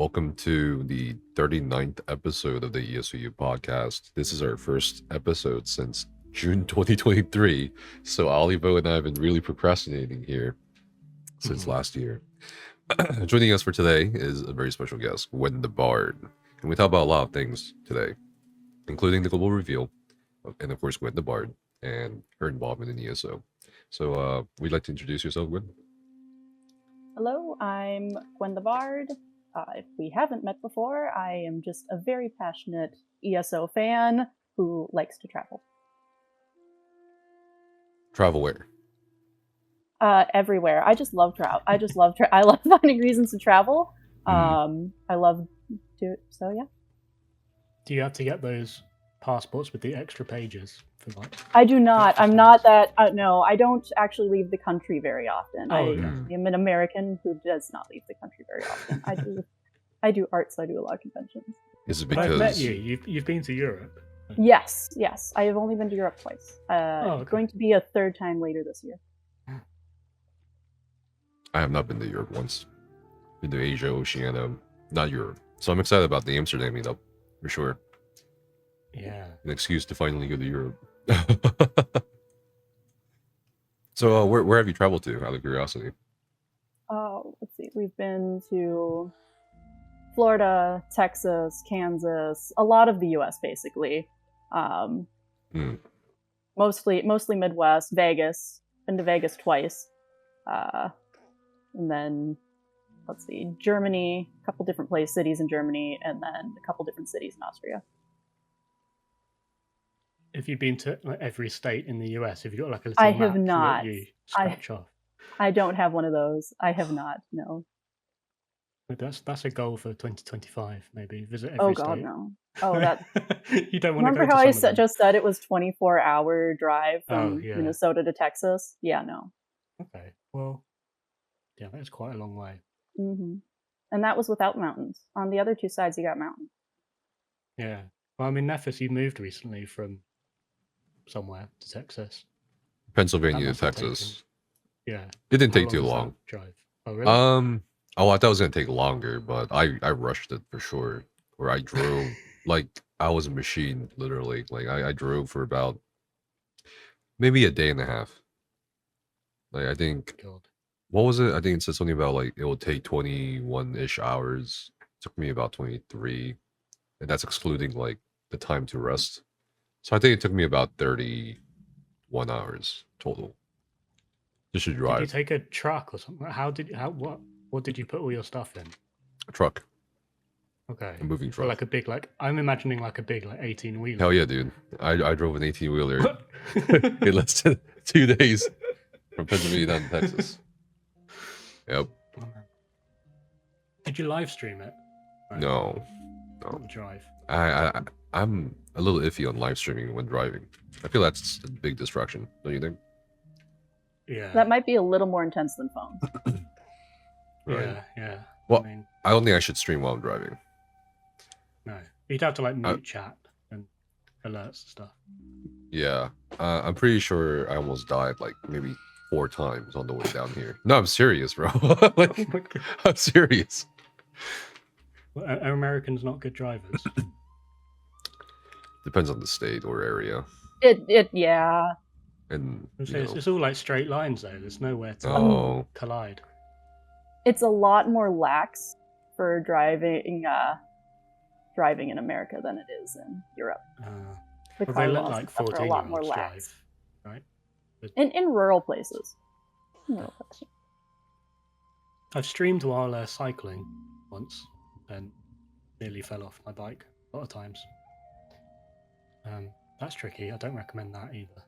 Welcome to the 39th episode of the ESOU podcast. This is our first episode since June 2023, so Olivo and I have been really procrastinating here since last year. Joining us for today is a very special guest, GwenTheBard, and we talk about a lot of things today, including the global reveal, and of course GwenTheBard and her involvement in ESO. So we'd like to introduce yourself, Gwen. Hello, I'm GwenTheBard. If we haven't met before, I am just a very passionate ESO fan who likes to travel. Travel where? Everywhere. I just love travel. I love finding reasons to travel. I love to. So yeah. Do you have to get those passports with the extra pages for like? I do not. I'm not that. No, I don't actually leave the country very often. I am an American who does not leave the country very often. I do art, so I do a lot of conventions. Is it because I've met you? You've been to Europe? Yes. I have only been to Europe twice. Okay. Going to be a third time later this year. I have not been to Europe once. Been to Asia, Oceania, not Europe. So I'm excited about the Amsterdam meetup, for sure. Yeah. An excuse to finally go to Europe. So where have you traveled to, out of curiosity? Let's see. We've been to Florida, Texas, Kansas, a lot of the U.S. basically. Mostly Midwest, Vegas. Been to Vegas twice. And then, let's see, Germany, a couple different cities in Germany, and then a couple different cities in Austria. Have you been to like every state in the US? Have you got like a little I map have not. that you scratch off? I don't have one of those. I have not, no. But that's a goal for 2025, maybe. Visit every Oh, state. God, no. Oh, that... You don't want to go Remember to how I some of them. just said it was 24-hour drive from yeah. Minnesota to Texas? Yeah, no. Okay, well, yeah, that's quite a long way. And that was without mountains. On the other two sides, you got mountains. Yeah. Well, I mean, Nefis, you moved recently from somewhere to Texas. Pennsylvania to Texas. Yeah. It didn't How take too was that long. drive? Oh, really? Oh, I thought it was gonna take longer, but I rushed it for sure. Or I drove like I was a machine, literally. Like I drove for about maybe a day and a half. Like I think God. What was it? I think it said something about like it will take 21-ish hours. It took me about 23. And that's excluding like the time to rest. So I think it took me about 31 hours total. Just to drive. Did you take a truck or something? What did you put all your stuff in? A truck. Okay. A moving truck. So like a big, I'm imagining like a big 18-wheeler. Hell yeah, dude. I drove an 18-wheeler in less than 2 days from Pennsylvania down to Texas. Yep. Did you live stream it? Right. No. Drive. I'm a little iffy on live streaming when driving. I feel that's a big distraction, don't you think? Yeah. That might be a little more intense than phones. Right. Yeah. Well, I don't think I should stream while I'm driving. No. You'd have to like mute chat and alerts and stuff. Yeah. I'm pretty sure I almost died like maybe 4 times on the way down here. No, I'm serious, bro. I'm serious. Well, are Americans not good drivers? Depends on the state or area. Yeah. And it's all like straight lines though. There's nowhere to collide. It's a lot more lax for driving in America than it is in Europe. The car laws and stuff are a lot more lax, right? In rural places. I've streamed while cycling once and nearly fell off my bike a lot of times. That's tricky. I don't recommend that either.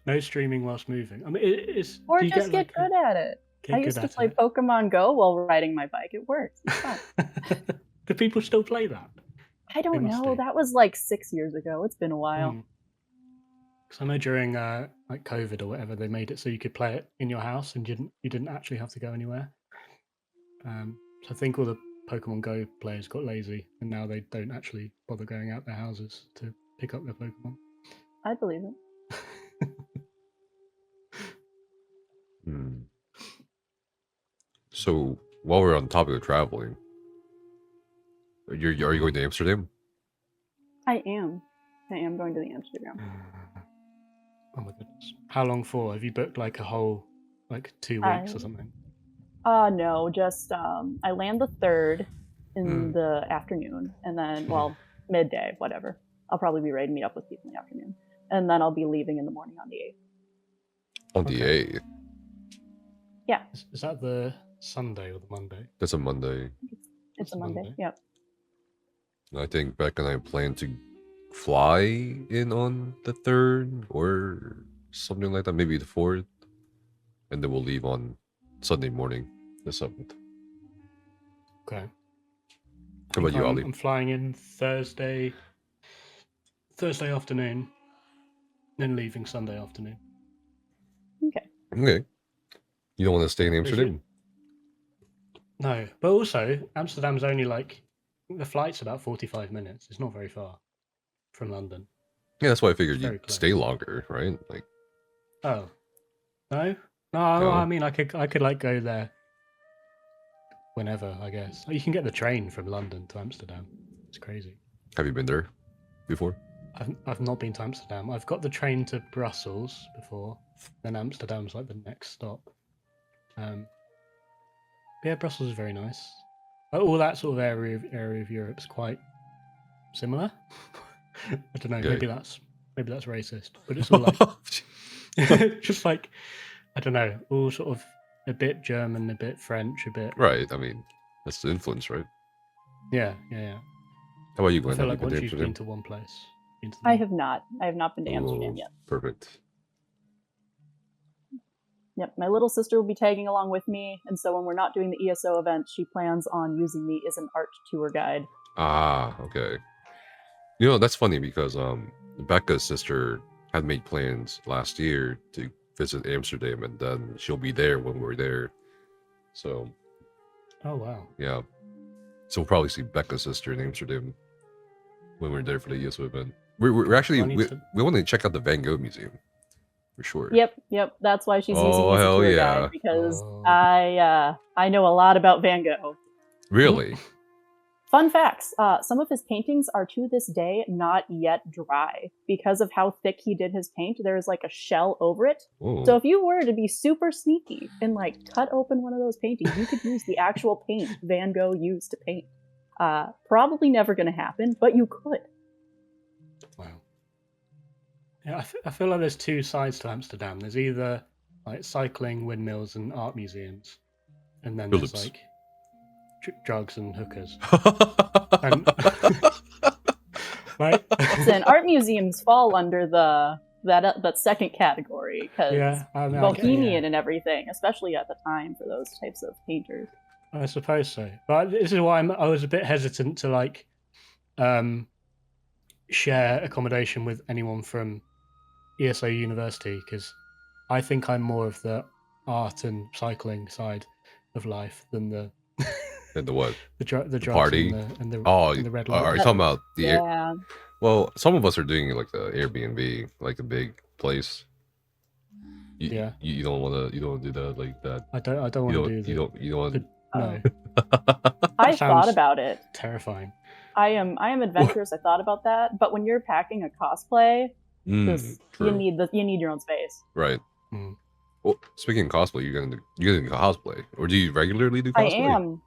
No streaming whilst moving. I mean, it's or just get good at it. I used to play Pokemon Go while riding my bike. It works. It's fun. Do people still play that? I don't know. That was like 6 years ago. It's been a while. Because I know during like COVID or whatever, they made it so you could play it in your house and you didn't actually have to go anywhere. So I think all the Pokemon Go players got lazy and now they don't actually bother going out their houses to pick up their Pokemon. I believe it. So while we're on the topic of traveling, are you going to Amsterdam? I am going to the Amsterdam. Oh my goodness. How long for? Have you booked like a whole 2 weeks or something? No, just I land the 3rd in the afternoon, and then midday, whatever. I'll probably be ready to meet up with people in the afternoon, and then I'll be leaving in the morning on the 8th. On the 8th? Yeah. Is that the Sunday or the Monday? That's a Monday. It's a Monday. Yep. I think Beck and I plan to fly in on the 3rd or something like that, maybe the 4th, and then we'll leave on Sunday morning, the 7th. Okay. How about you, Ali? I'm flying in Thursday afternoon, then leaving Sunday afternoon. Okay. You don't want to stay in Amsterdam? No, but also Amsterdam's only the flight's about 45 minutes. It's not very far from London. Yeah, that's why I figured you'd stay longer, right? Oh, no. I mean, I could go there whenever, I guess. You can get the train from London to Amsterdam. It's crazy. Have you been there before? I've not been to Amsterdam. I've got the train to Brussels before. Then Amsterdam's the next stop. Yeah, Brussels is very nice. All that sort of area of Europe's quite similar. I don't know. Okay. Maybe that's racist, but it's all just I don't know. All sort of a bit German, a bit French, a bit. Right. I mean, that's the influence, right? Yeah. How about you, Gwen? I feel like Have you once been you've to been Amsterdam? to one place, I have not. I have not been to Amsterdam yet. Perfect. Yep, my little sister will be tagging along with me, and so when we're not doing the ESO event, she plans on using me as an art tour guide. Ah, okay. That's funny because Becca's sister had made plans last year to visit Amsterdam, and then she'll be there when we're there. So. Oh wow. Yeah. So we'll probably see Becca's sister in Amsterdam when we're there for the ESO event. We're actually we want to check out the Van Gogh Museum. For sure. Yep. That's why she's using me as a hell tour yeah. guide, because I know a lot about Van Gogh. Really? Fun facts. Some of his paintings are to this day not yet dry because of how thick he did his paint. There's a shell over it. Whoa. So if you were to be super sneaky and cut open one of those paintings, you could use the actual paint Van Gogh used to paint. Probably never going to happen, but you could. Wow. Yeah, I feel like there's two sides to Amsterdam. There's either cycling, windmills, and art museums, and then there's drugs and hookers. And, Listen, art museums fall under that second category because bohemian and everything, especially at the time for those types of painters. I suppose so, but this is why I was a bit hesitant to share accommodation with anyone from ESOU University, because I think I'm more of the art and cycling side of life than the and the what? The drugs party and the red light. Are you talking about the yeah? Well, some of us are doing the Airbnb, a big place. You don't want to do that like that. I don't want to do that. You don't want to. No. I thought about it. Terrifying. I am adventurous. I thought about that, but when you're packing a cosplay, you need your own space. Right. Well, speaking of cosplay, you're gonna cosplay, or do you regularly do cosplay?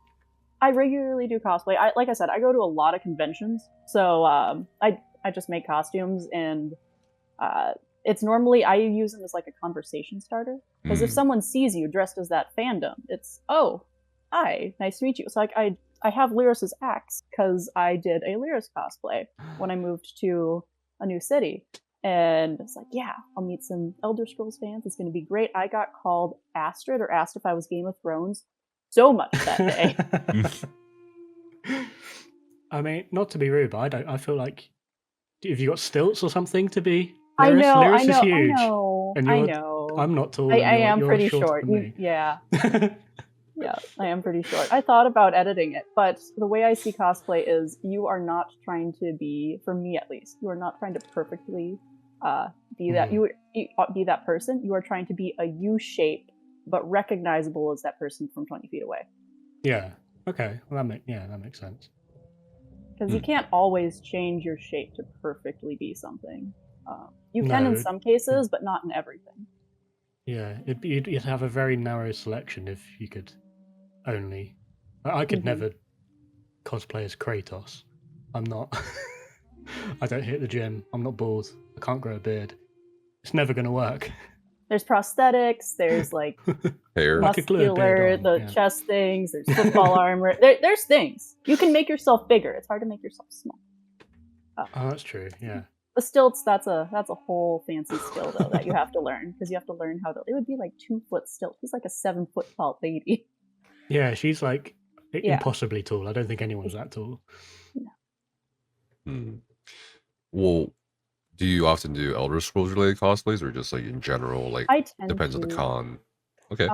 I regularly do cosplay. Like I said, I go to a lot of conventions, so I just make costumes, and it's normally I use them as a conversation starter, because if someone sees you dressed as that fandom, it's hi, nice to meet you. So I have Lyris's axe because I did a Lyris cosplay when I moved to a new city. And it's I'll meet some Elder Scrolls fans. It's going to be great. I got called Astrid, or asked if I was Game of Thrones, so much that day. I mean, not to be rude, but I feel like, have you got stilts or something to be Lyris? I know, Lyris is huge. I know. I'm not tall. I am you're pretty short. Yeah. Yeah, I am pretty short. I thought about editing it, but the way I see cosplay is you are not trying to be, for me at least, you are not trying to perfectly be that be that person. You are trying to be a U shape, but recognizable as that person from 20 feet away. Yeah. Okay. Well, that makes sense. Because you can't always change your shape to perfectly be something. You can in No, some cases, but not in everything. Yeah, you'd have a very narrow selection if you could only. I could never cosplay as Kratos. I'm not. I don't hit the gym. I'm not bald. I can't grow a beard. It's never going to work. There's prosthetics. There's like Hair. I could glue a beard muscular, on, the yeah. chest things. There's football armor. There's things. You can make yourself bigger. It's hard to make yourself small. Oh, that's true. Yeah. The stilts, that's a whole fancy skill though that you have to learn, because you have to learn how to. It would be like 2-foot stilt. She's like a 7-foot tall lady. Yeah, she's like Yeah. impossibly tall. I don't think anyone's that tall. Hmm. Well, do you often do Elder Scrolls related cosplays, or just like in general? Like, I tend depends on the to. con. Okay.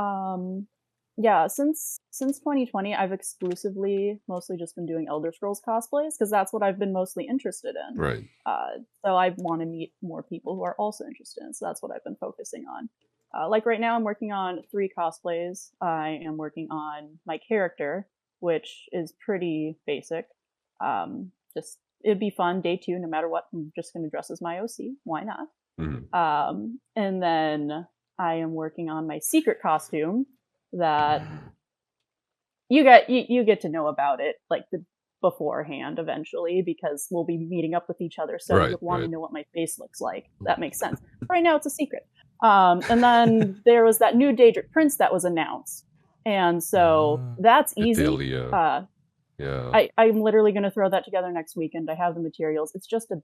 Yeah, since 2020, I've exclusively mostly just been doing Elder Scrolls cosplays because that's what I've been mostly interested in. Right. So I want to meet more people who are also interested in. So that's what I've been focusing on. Like right now, I'm working on 3 cosplays. I am working on my character, which is pretty basic. Just it'd be fun day 2, no matter what. I'm just going to dress as my OC. Why not? Mhm. And then I am working on my secret costume that you get to know about it like beforehand eventually, because we'll be meeting up with each other, so Right, you'll want right. to know what my face looks like. That makes sense. Right now it's a secret. And then there was that new Daedric Prince that was announced, and so that's easy. Italia. Yeah. I'm literally going to throw that together next weekend. I have the materials. It's just a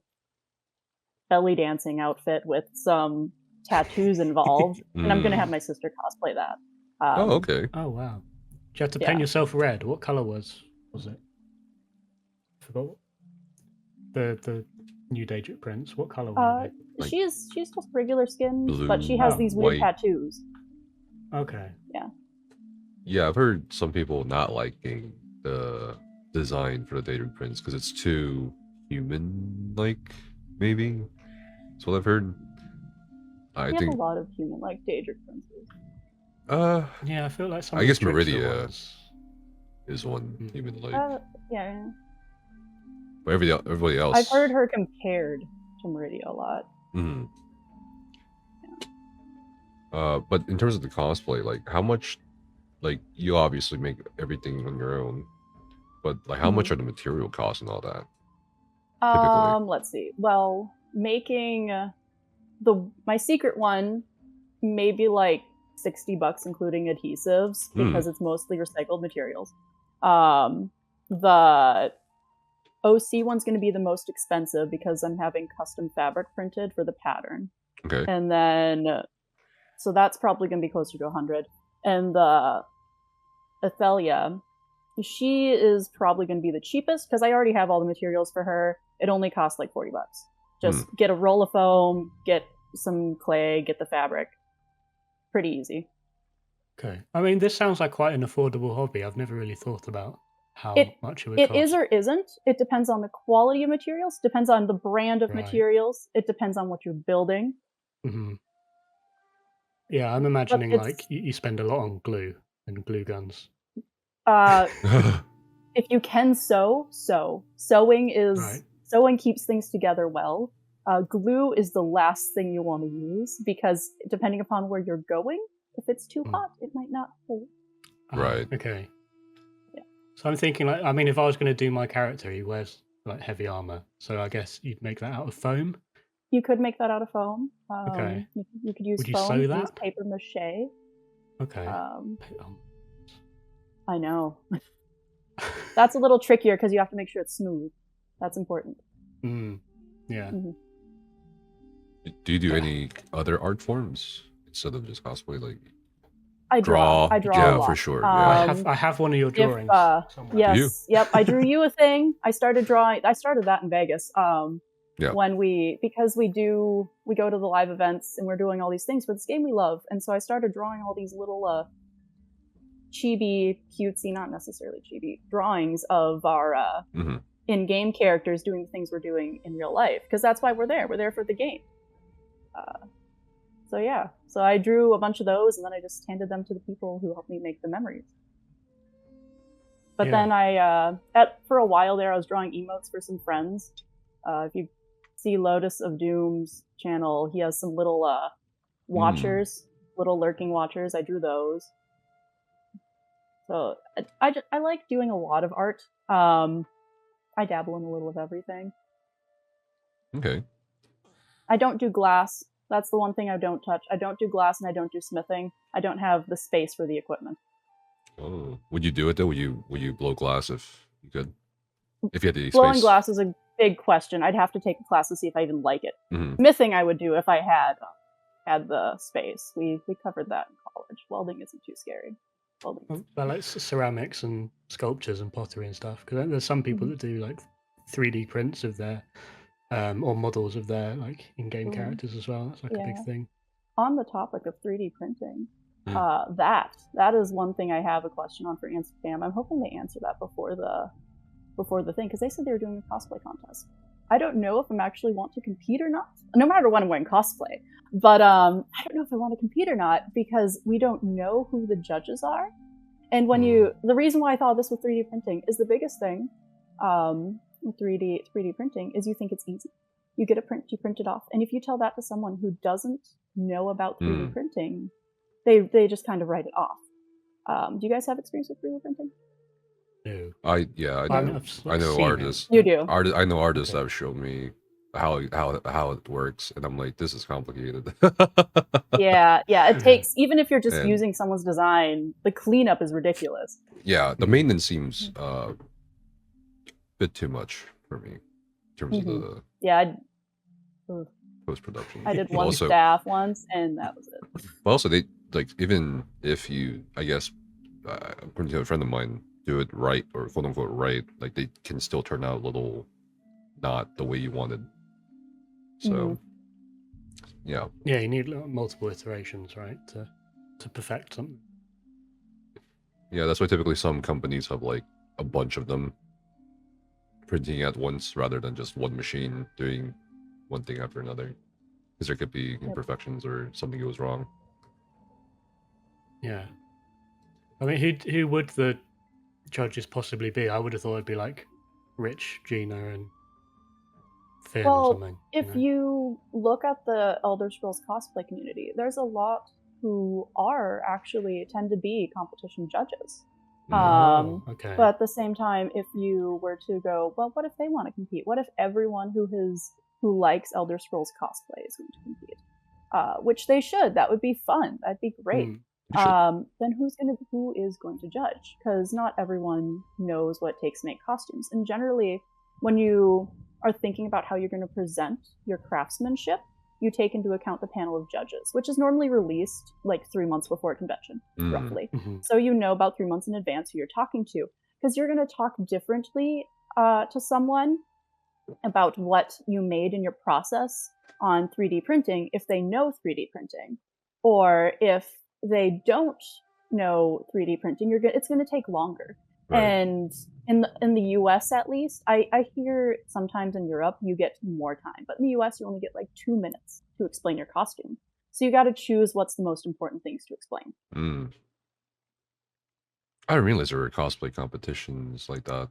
belly dancing outfit with some tattoos involved, and I'm going to have my sister cosplay that. Oh, okay. Oh wow! Did you have to paint yourself red? What color was it? I forgot. The new Daedric Prince. What color was it? Like she's just regular skin, blue, but she has these weird white. tattoos. Okay. Yeah. Yeah, I've heard some people not liking the design for the Daedric Prince because it's too human-like, maybe. That's what I've heard. I We think have a lot of human-like Daedric Princes. Yeah, I feel like some. I of guess the Trickster Meridia ones. is one human-like. Yeah. But everybody else. I've heard her compared to Meridia a lot. Mhm. But in terms of the cosplay, like how much, like you obviously make everything on your own, but like how much are the material costs and all that? Typically. Let's see. Well, making my secret one, maybe like $60 including adhesives, because it's mostly recycled materials. The OC one's going to be the most expensive because I'm having custom fabric printed for the pattern. Okay. And then, so that's probably going to be closer to 100. And the Athelia, she is probably going to be the cheapest because I already have all the materials for her. It only costs like $40. Just get a roll of foam, get some clay, get the fabric. Pretty easy. Okay. I mean, this sounds like quite an affordable hobby. I've never really thought about how much it would cost. It is or isn't. It depends on the quality of materials. Depends on the brand of materials. It depends on what you're building. Yeah, I'm imagining like you spend a lot on glue and glue guns. If you can sew. Sewing keeps things together well. Glue is the last thing you want to use because depending upon where you're going, if it's too hot, it might not hold. Right. Okay. Yeah. So I'm thinking, like, I mean, if I was going to do my character, he wears like heavy armor, so I guess you'd make that out of foam. You could make that out of foam. Okay. You could use Would you foam. sew You could that? use paper mache. Okay. I know. That's a little trickier because you have to make sure it's smooth. That's important. Yeah. Do you do any other art forms instead of just cosplay? Like I draw. I draw yeah, a lot. for sure. Yeah. I have one of your drawings. Yes. Yep. I drew you a thing. I started that in Vegas. When because we go to the live events and we're doing all these things for this game we love, and so I started drawing all these little chibi, cutesy, not necessarily chibi, drawings of our in-game characters doing the things we're doing in real life, because that's why we're there. We're there for the game. So I drew a bunch of those, and then I just handed them to the people who helped me make the memories. But then for a while there, I was drawing emotes for some friends. If you see Lotus of Doom's channel, he has some little watchers, little lurking watchers. I drew those. So I like doing a lot of art. I dabble in a little of everything. Okay. I don't do glass. That's the one thing I don't touch. I don't do glass and I don't do smithing. I don't have the space for the equipment. Oh, would you do it though? Would you blow glass if you could? If you had the Blowing space? glass is a big question. I'd have to take a class to see if I even like it. Mhm. Smithing I would do if I had the space. We covered that in college. Welding isn't too scary. Well, like ceramics and sculptures and pottery and stuff. Because there's some people that do like 3D prints of their or models of their like in-game characters as well. That's like a big thing. On the topic of 3D printing, that is one thing I have a question on for Instagram. I'm hoping they answer that before the thing, because they said they were doing a cosplay contest. I don't know if I'm actually want to compete or not, no matter what I'm wearing cosplay. But I don't know if I want to compete or not, because we don't know who the judges are. And the reason why I thought this with 3D printing is the biggest thing with 3D printing is you think it's easy. You get a print, you print it off. And if you tell that to someone who doesn't know about 3D printing, they just kind of write it off. Do you guys have experience with 3D printing? No. I know artists. You do. I know artists that have shown me how it works, and I'm like, this is complicated. yeah. It takes, even if you're just using someone's design, the cleanup is ridiculous. Yeah, the maintenance seems a bit too much for me in terms of the post production. I did one staff once, and that was it. But also, they like, even if you, I guess, according to a friend of mine, do it right, or quote unquote right, like they can still turn out a little not the way you wanted. So yeah, you need multiple iterations, right, to perfect something. Yeah, that's why typically some companies have like a bunch of them printing at once rather than just one machine doing one thing after another, because there could be imperfections or something goes wrong. Yeah, I mean, who would the judges possibly be? I would have thought it'd be like Rich, Gina, and Finn or something. If you look at the Elder Scrolls cosplay community, there's a lot who tend to be competition judges. Okay. But at the same time, if you were to go, well, what if they want to compete? What if everyone who likes Elder Scrolls cosplay is going to compete? Which they should. That would be fun. That'd be great. Then who is going to judge? Because not everyone knows what it takes to make costumes. And generally, when you are thinking about how you're going to present your craftsmanship, you take into account the panel of judges, which is normally released like 3 months before a convention, roughly. So you know about 3 months in advance who you're talking to, because you're going to talk differently to someone about what you made in your process on 3D printing if they know 3D printing, or if they don't know 3D printing, it's going to take longer. Right. And in the US, at least, I hear sometimes in Europe you get more time, but in the US you only get like 2 minutes to explain your costume. So you got to choose what's the most important things to explain. I didn't realize there were cosplay competitions like that.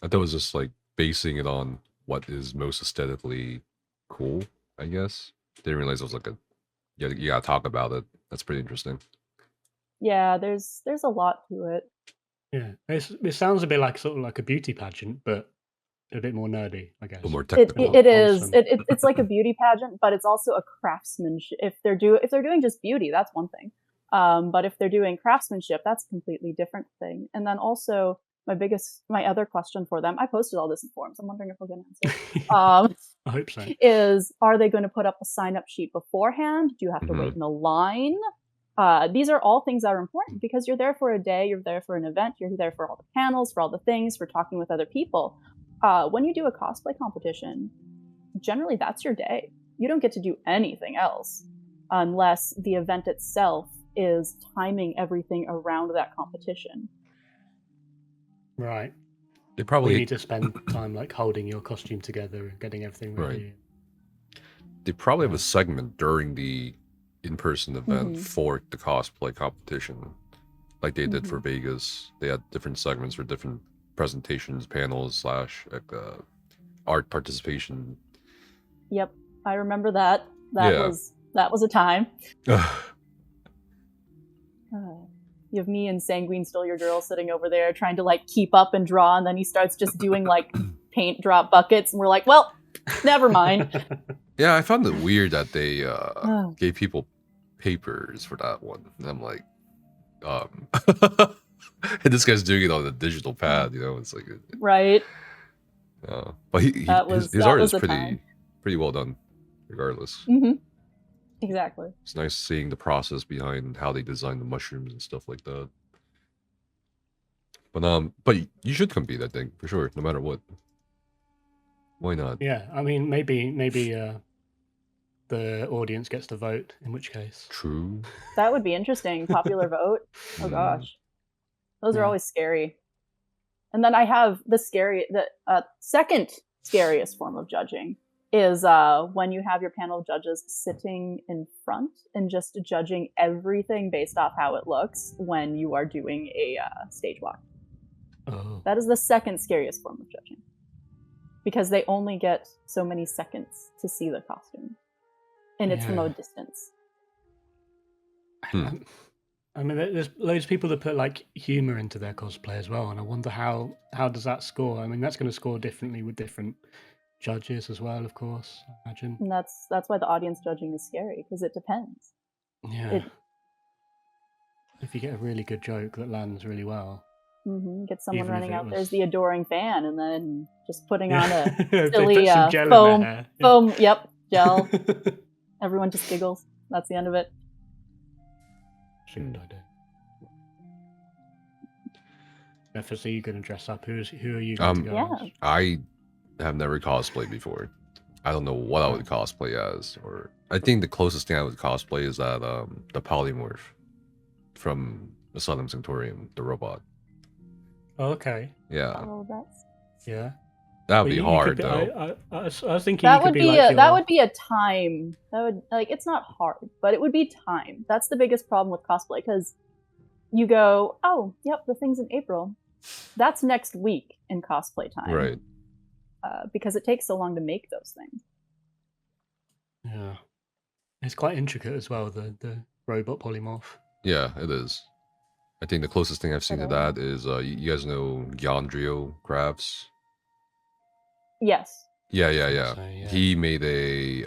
I thought it was just like basing it on what is most aesthetically cool, I guess. Didn't realize it was like you gotta talk about it. That's pretty interesting. Yeah, there's a lot to it. Yeah, it sounds a bit like sort of like a beauty pageant, but a bit more nerdy, I guess. But more technical. It is. It's like a beauty pageant, but it's also a craftsmanship. If they're doing just beauty, that's one thing. But if they're doing craftsmanship, that's a completely different thing. And then also my other question for them, I posted all this in forums. I'm wondering if we'll get an answer. I hope so. Is, are they going to put up a sign-up sheet beforehand? Do you have to wait in a line? These are all things that are important, because you're there for a day, you're there for an event, you're there for all the panels, for all the things, for talking with other people. When you do a cosplay competition, generally that's your day. You don't get to do anything else unless the event itself is timing everything around that competition. Right. They probably need to spend time like holding your costume together and getting everything ready. Right. They probably have a segment during the in-person event for the cosplay competition, like they did for Vegas. They had different segments for different presentations, panels, / art participation. Yep, I remember that. Yeah. That was a time. You have me and Sanguine Still Your Girl sitting over there trying to like keep up and draw, and then he starts just doing like paint drop buckets, and we're like, well, never mind. Yeah, I found it weird that they gave people papers for that one. And I'm like, and this guy's doing it on a digital pad, you know, it's like right. But his art is pretty well done, regardless. Exactly. It's nice seeing the process behind how they design the mushrooms and stuff like that. But you should compete, I think, for sure, no matter what. Why not? Yeah, I mean, maybe the audience gets to vote, in which case. True. That would be interesting. Popular vote. Oh gosh, those are always scary. And then I have the second scariest form of judging is when you have your panel of judges sitting in front and just judging everything based off how it looks when you are doing a stage walk. Oh. That is the second scariest form of judging. Because they only get so many seconds to see the costume. And it's from a distance. I mean, there's loads of people that put like humor into their cosplay as well, and I wonder how does that score? I mean, that's going to score differently with different judges as well, of course, I imagine. And that's why the audience judging is scary, because it depends. Yeah. If you get a really good joke that lands really well. Get someone running out. There's the adoring fan, and then just putting on a silly foam. Yep, gel. Everyone just giggles. That's the end of it. Memphis, are you going to dress up? Who are you going to go as? I have never cosplayed before. I don't know what I would cosplay as, or I think the closest thing I would cosplay is that the polymorph from Asylum Sanctorium, the robot. Oh, okay. Yeah. Oh, that's that would be hard though. I was thinking that would be a time. That would it's not hard, but it would be time. That's the biggest problem with cosplay, because you go, oh, yep, the thing's in April. That's next week in cosplay time, right? Because it takes so long to make those things. Yeah, it's quite intricate as well. The robot polymorph. Yeah, it is. I think the closest thing I've seen to that is you guys know Yandrio Crafts. Yes. Yeah. So, yeah. He made a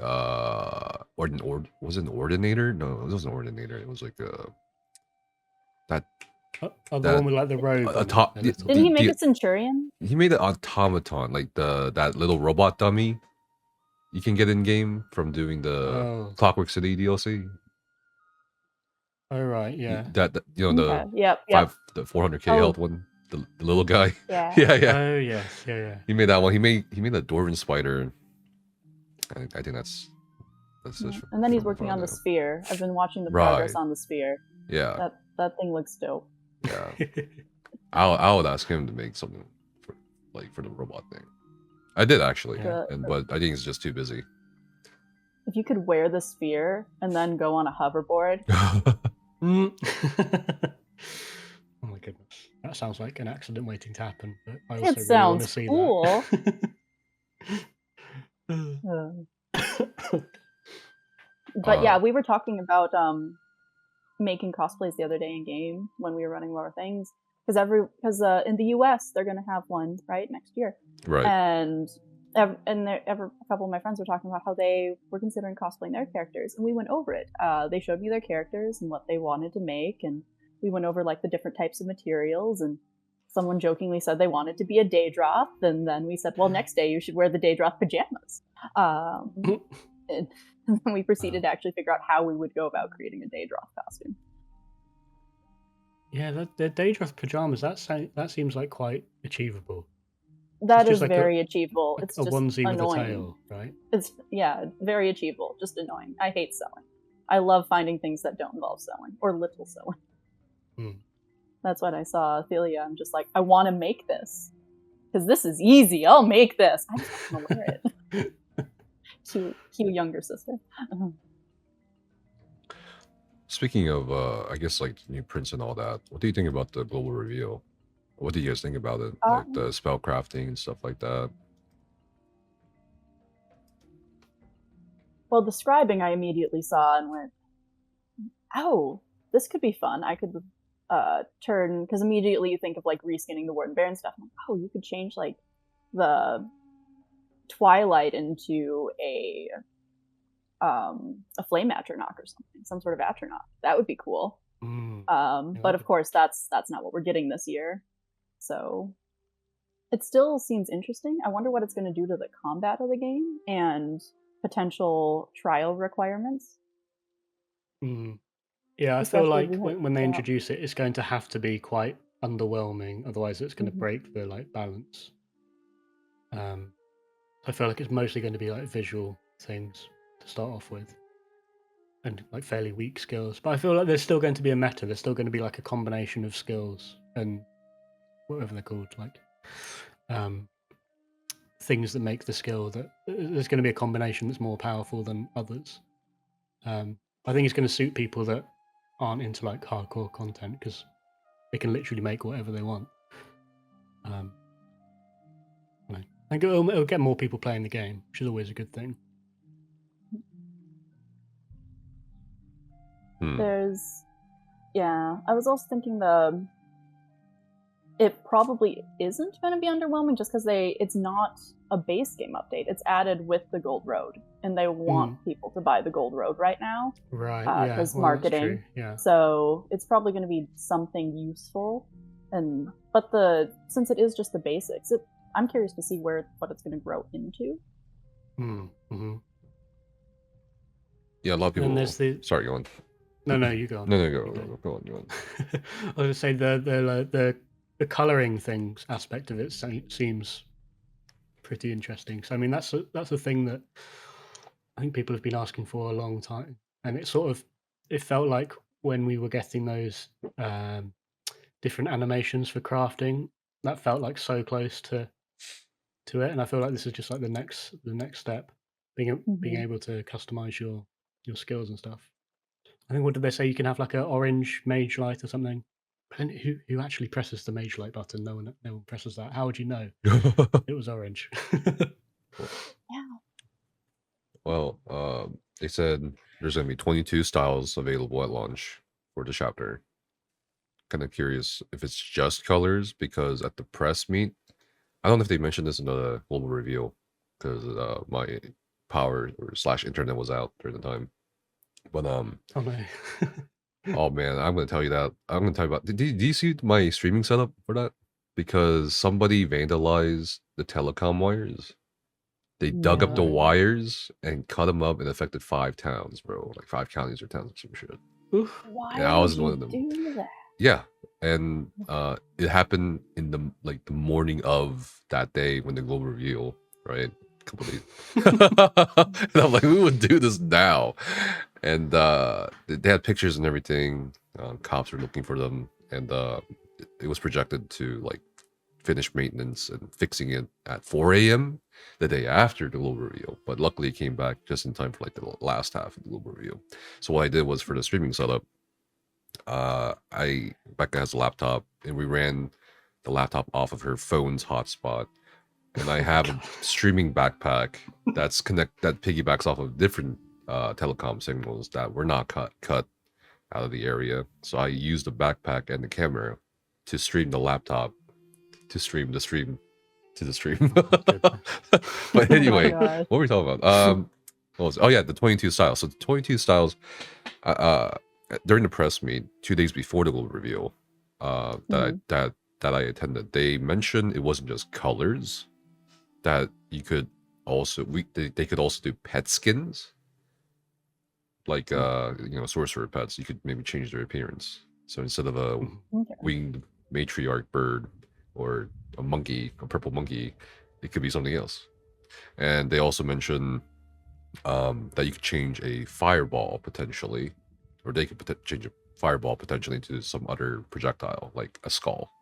was it an ordinator? No, it wasn't an ordinator. It was like the one with like the robe. Didn't he make a centurion? He made an automaton, like that little robot dummy you can get in game from doing the Clockwork City DLC. Oh right, yeah. That you know the the 400k health one, the little guy. Yeah. yeah. Oh yes, yeah. He made that one. He made a Dwarven spider. I think that's and then he's working on the sphere. I've been watching the progress on the sphere. Yeah. That thing looks dope. Yeah. I would ask him to make something for the robot thing. I did actually, but I think he's just too busy. If you could wear the sphere and then go on a hoverboard. Oh my goodness, that sounds like an accident waiting to happen. But I also really want to see cool. That. But yeah, we were talking about making cosplays the other day in game when we were running lower things, because in the US they're going to have one right next year, right? And a couple of my friends were talking about how they were considering cosplaying their characters, and we went over it. They showed me their characters and what they wanted to make, and we went over like the different types of materials, and someone jokingly said they wanted to be a Daedroth, and then we said, well, next day you should wear the Daedroth pajamas. And then we proceeded to actually figure out how we would go about creating a Daedroth costume. Yeah, the Daedroth pajamas, that seems like quite achievable. That is like very achievable. It's a just onesie annoying. with a tail, right? It's very achievable. Just annoying. I hate sewing. I love finding things that don't involve sewing or little sewing. That's what I saw Athelia. I'm just like, I want to make this because this is easy. I'll make this. I just want to wear it. Cute younger sister. Speaking of, I guess like new prints and all that, what do you think about the global reveal? What do you guys think about it? Like the spell crafting and stuff like that? Well, describing, I immediately saw and went, "Oh, this could be fun." I could turn, because immediately you think of like reskinning the Warden Baron stuff. I'm like, oh, you could change like the Twilight into a flame atronach or something, some sort of atronach. That would be cool. But of course, that's not what we're getting this year. So it still seems interesting. I wonder what it's going to do to the combat of the game and potential trial requirements. Yeah, I feel like when they introduce it, it's going to have to be quite underwhelming. Otherwise, it's going to break the like balance. I feel like it's mostly going to be like visual things to start off with, and like fairly weak skills. But I feel like there's still going to be a meta. There's still going to be like a combination of skills and whatever they're called, like things that make the skill. That there's going to be a combination that's more powerful than others. I think it's going to suit people that aren't into like hardcore content because they can literally make whatever they want. I think it'll get more people playing the game, which is always a good thing. I was also thinking it probably isn't going to be underwhelming just because it's not a base game update. It's added with the Gold Road, and they want people to buy the Gold Road right now. Right, yeah. Because marketing. Yeah. So it's probably going to be something useful. But since it is just the basics, I'm curious to see what it's going to grow into. Yeah, a lot of people. And there's Sorry, go on. No, you go on. No, go on. I was gonna say the coloring things aspect of it seems pretty interesting. So I mean, that's a thing that I think people have been asking for a long time, and it felt like when we were getting those different animations for crafting, that felt like so close to it, and I feel like this is just like the next step, being able to customize your skills and stuff. I think, what did they say? You can have like an orange mage light or something. But who actually presses the mage light button? No one presses that. How would you know it was orange? Yeah. Well, they said there's going to be 22 styles available at launch for the chapter. Kind of curious if it's just colors, because at the press meet, I don't know if they mentioned this in the global reveal, because my power or / internet was out during the time. But oh no. Oh man, I'm gonna tell you that. I'm gonna tell you about. Did you see my streaming setup for that? Because somebody vandalized the telecom wires. They dug up the wires and cut them up and affected 5 towns, bro. Like 5 counties or towns or some shit. Why I was one of them. Do that? Yeah, and it happened in the morning of that day when the global reveal, right? A couple days. And I'm like, who would do this now? And they had pictures and everything. Cops were looking for them, and it was projected to like finish maintenance and fixing it at 4 a.m. the day after the global reveal. But luckily, it came back just in time for like the last half of the global reveal. So what I did was, for the streaming setup, Becca has a laptop, and we ran the laptop off of her phone's hotspot. And I have a streaming backpack that piggybacks off of different telecom signals that were not cut out of the area. So I used the backpack and the camera to stream the laptop to stream the stream to the stream. But anyway, what were we talking about? The 22 styles. So the 22 styles, during the press meet 2 days before the global reveal, that I attended, they mentioned it wasn't just colors. That you could also they could also do pet skins, like sorcerer pets. You could maybe change their appearance. So instead of a winged matriarch bird or a purple monkey, it could be something else. And they also mentioned that you could change a fireball potentially, or they could change a fireball potentially to some other projectile, like a skull.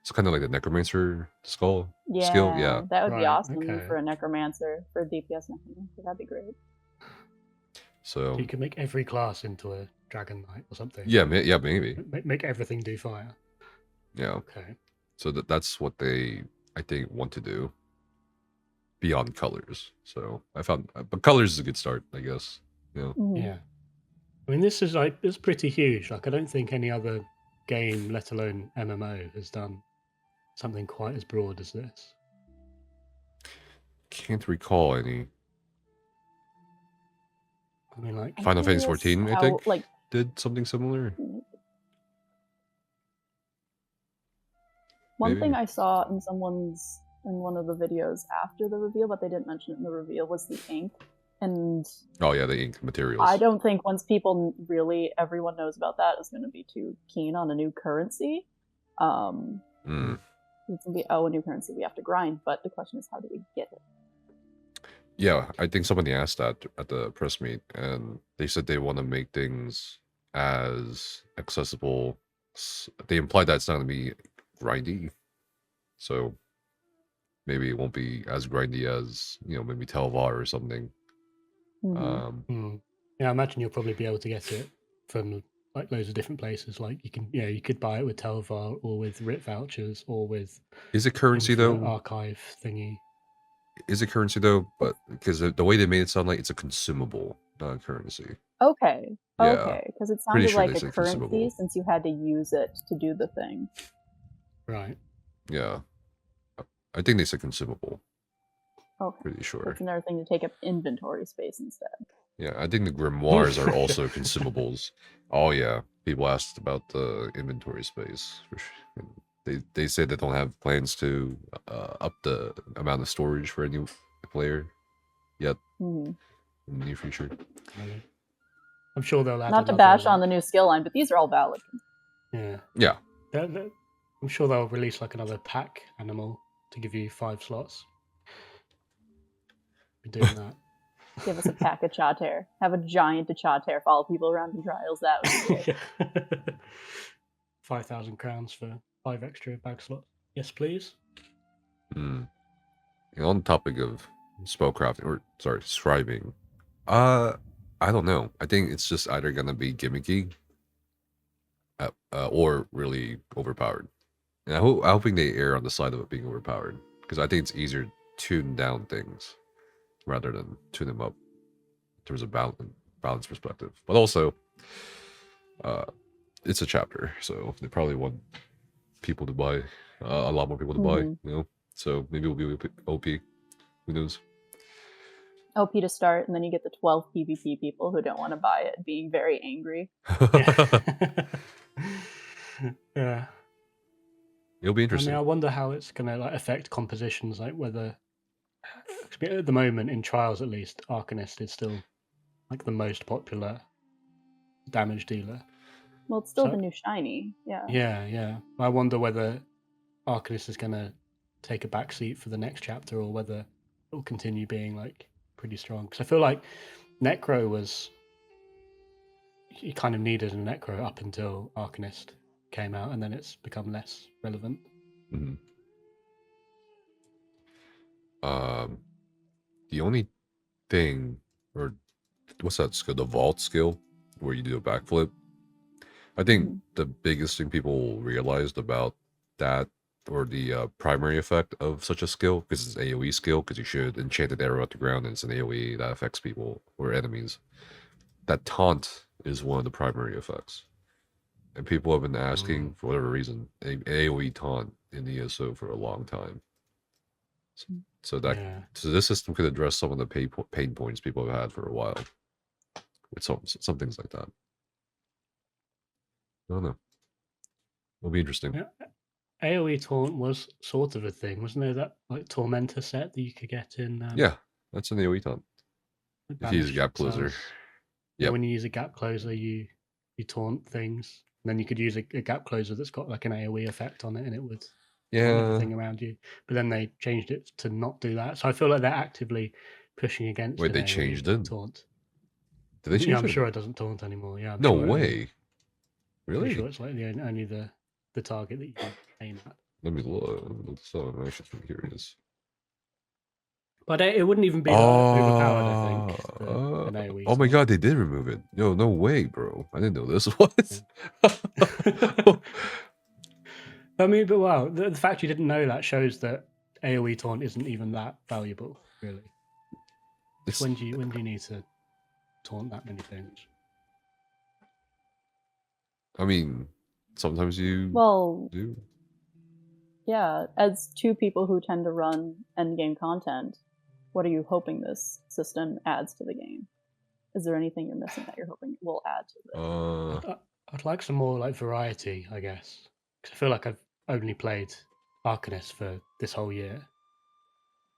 So kind of like the necromancer skill. Yeah, that would be awesome for a necromancer, for a DPS necromancer. That'd be great. So you can make every class into a dragon knight or something. yeah, maybe. Make everything do fire. Yeah. Okay. So that's what they, I think, want to do beyond colors. So I found, but colors is a good start, I guess. Mhm. Yeah. I mean, this is like, it's pretty huge. Like, I don't think any other game, let alone MMO, has done something quite as broad as this. Can't recall any. I mean, like, I'm Final Fantasy curious 14, I how, think, like, did something similar. one Maybe. thing I saw in one of the videos after the reveal, but they didn't mention it in the reveal, was the ink. And Oh yeah, the ink materials. I don't think once everyone knows about that, is going to be too keen on a new currency. It's going to be, a new currency we have to grind, but the question is, how do we get it? Yeah, I think somebody asked that at the press meet, and they said they want to make things as accessible. They implied that it's not going to be grindy, so maybe it won't be as grindy as, maybe Telvar or something. Yeah, I imagine you'll probably be able to get it from like loads of different places. Like you could buy it with Telvar or with RIT vouchers or with. Is it currency though? Archive thingy. Is it currency though? But because the way they made it sound like it's a consumable, not a currency. Okay. Yeah, okay, because it sounded sure like they a said currency consumable. since you had to use it to do the thing. Right. Yeah, I think they said consumable. Okay. Pretty sure. That's another thing to take up inventory space instead. Yeah, I think the grimoires are also consumables. Oh yeah, people asked about the inventory space. They say they don't have plans to up the amount of storage for a new player yet in the near future. I'm sure they'll add. Not to bash on the new skill line, but these are all valid. Yeah. I'm sure they'll release like another pack animal to give you 5 slots. Be doing that. Give us a pack of Chater. Have a giant Chater follow people around in trials. That would be great. 5,000 crowns for 5 extra bag slots. Yes, please. On the topic of spellcrafting, scribing, I don't know. I think it's just either gonna be gimmicky, or really overpowered. And I'm hoping they err on the side of it being overpowered, because I think it's easier to tune down things rather than tune them up in terms of balance perspective. But also, it's a chapter, so they probably want people to buy, a lot more people to buy, So maybe it'll be OP. Who knows? OP to start, and then you get the 12 PvP people who don't want to buy it being very angry. Yeah. It'll be interesting. I mean, I wonder how it's going to affect compositions, like whether at the moment in trials at least, Arcanist is still like the most popular damage dealer. Well, it's still the new shiny. Yeah. I wonder whether Arcanist is going to take a backseat for the next chapter, or whether it will continue being like pretty strong. Because I feel like Necro was, you kind of needed a Necro up until Arcanist came out, and then it's become less relevant. The only thing, or what's that skill? The vault skill, where you do a backflip. I think the biggest thing people realized about that, or the primary effect of such a skill, because it's an AoE skill, because you shoot enchanted arrow at the ground, and it's an AoE that affects people or enemies. That taunt is one of the primary effects. And people have been asking, for whatever reason, an AoE taunt in the ESO for a long time. So this system could address some of the pain points people have had for a while. With some things like that. I don't know. It'll be interesting. Yeah. AoE taunt was sort of a thing, wasn't there? That like Tormentor set that you could get in. Yeah, that's an AoE taunt. If you use a gap closer. Yeah, when you use a gap closer, you taunt things. And then you could use a gap closer that's got like an AoE effect on it, and it would taunt everything around you. But then they changed it to not do that. So I feel like they're actively pushing against. Wait, they changed it? Taunt. Did they change it? I'm sure it doesn't taunt anymore. Yeah, no way. Really? I'm sure it's like only the target that you can aim at. Let me look. I'm actually curious. But it wouldn't even be overpowered, I think, an AoE Oh my sword. god, they did remove it. Yo, no way, bro. I didn't know this. What? I mean, but wow, the fact you didn't know that shows that AoE taunt isn't even that valuable, really. It's- When do you need to taunt that many things? I mean, sometimes you Well, do. yeah, as two people who tend to run endgame content, what are you hoping this system adds to the game? Is there anything you're missing that you're hoping it will add to it? I'd like some more like variety, I guess, because I feel like I've only played Arcanist for this whole year,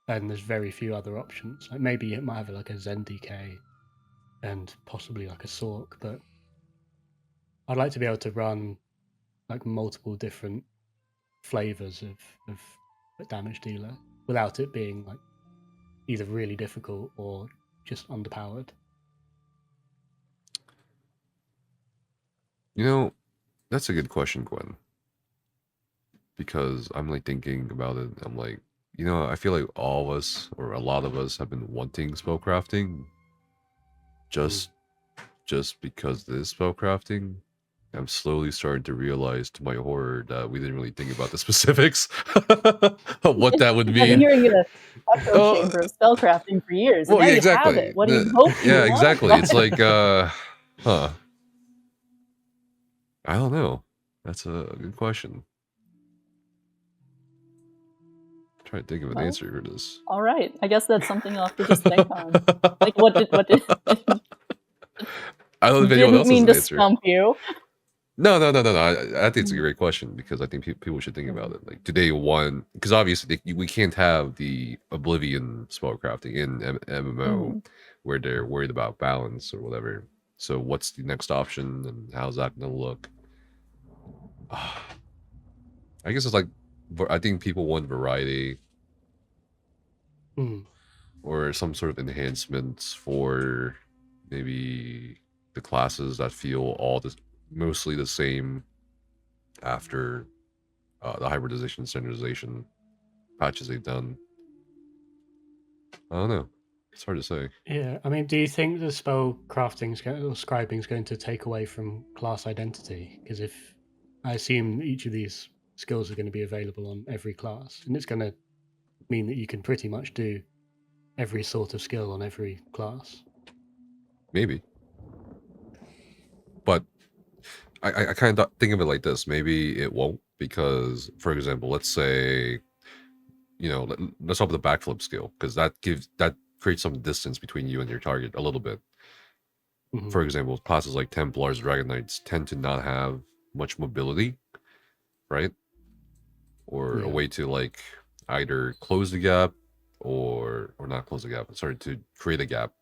and there's very few other options. Like maybe it might have like a Zen DK and possibly like a Sork, but I'd like to be able to run like multiple different flavors of damage dealer without it being like either really difficult or just underpowered. You know, that's a good question, Gwen. Because I'm like thinking about it. I'm like, you know, I feel like all of us or a lot of us have been wanting spellcrafting just because this spellcrafting. I'm slowly starting to realize, to my horror, that we didn't really think about the specifics of what that would I've been mean. hearing a echo chamber of spellcrafting for years, and Well, now yeah, you have exactly. it. What do you hope? Yeah, exactly. It's like, huh? I don't know. That's a good question. I'm trying to think of an answer for this. All right, I guess that's something you'll have to just think on. Like, what did I don't know if anyone didn't else mean has to an answer. stump you. No. I think it's a great question because I think people should think about it. Like, do they want? Because obviously we can't have the Oblivion spellcrafting in MMO where they're worried about balance or whatever. So what's the next option and how's that going to look? I guess it's like, I think people want variety or some sort of enhancements for maybe the classes that feel mostly the same after the hybridization standardization patches they've done. I don't know. It's hard to say. Yeah, I mean, do you think the spell crafting or scribing is going to take away from class identity? Because if I assume each of these skills are going to be available on every class, and it's going to mean that you can pretty much do every sort of skill on every class. Maybe. But I kind of think of it like this. Maybe it won't because, for example, let's say, you know, let's talk about the backflip skill because that creates some distance between you and your target a little bit. For example, classes like Templars, Dragon Knights tend to not have much mobility, right? Or a way to like either close the gap or not close the gap. Sorry, to create a gap.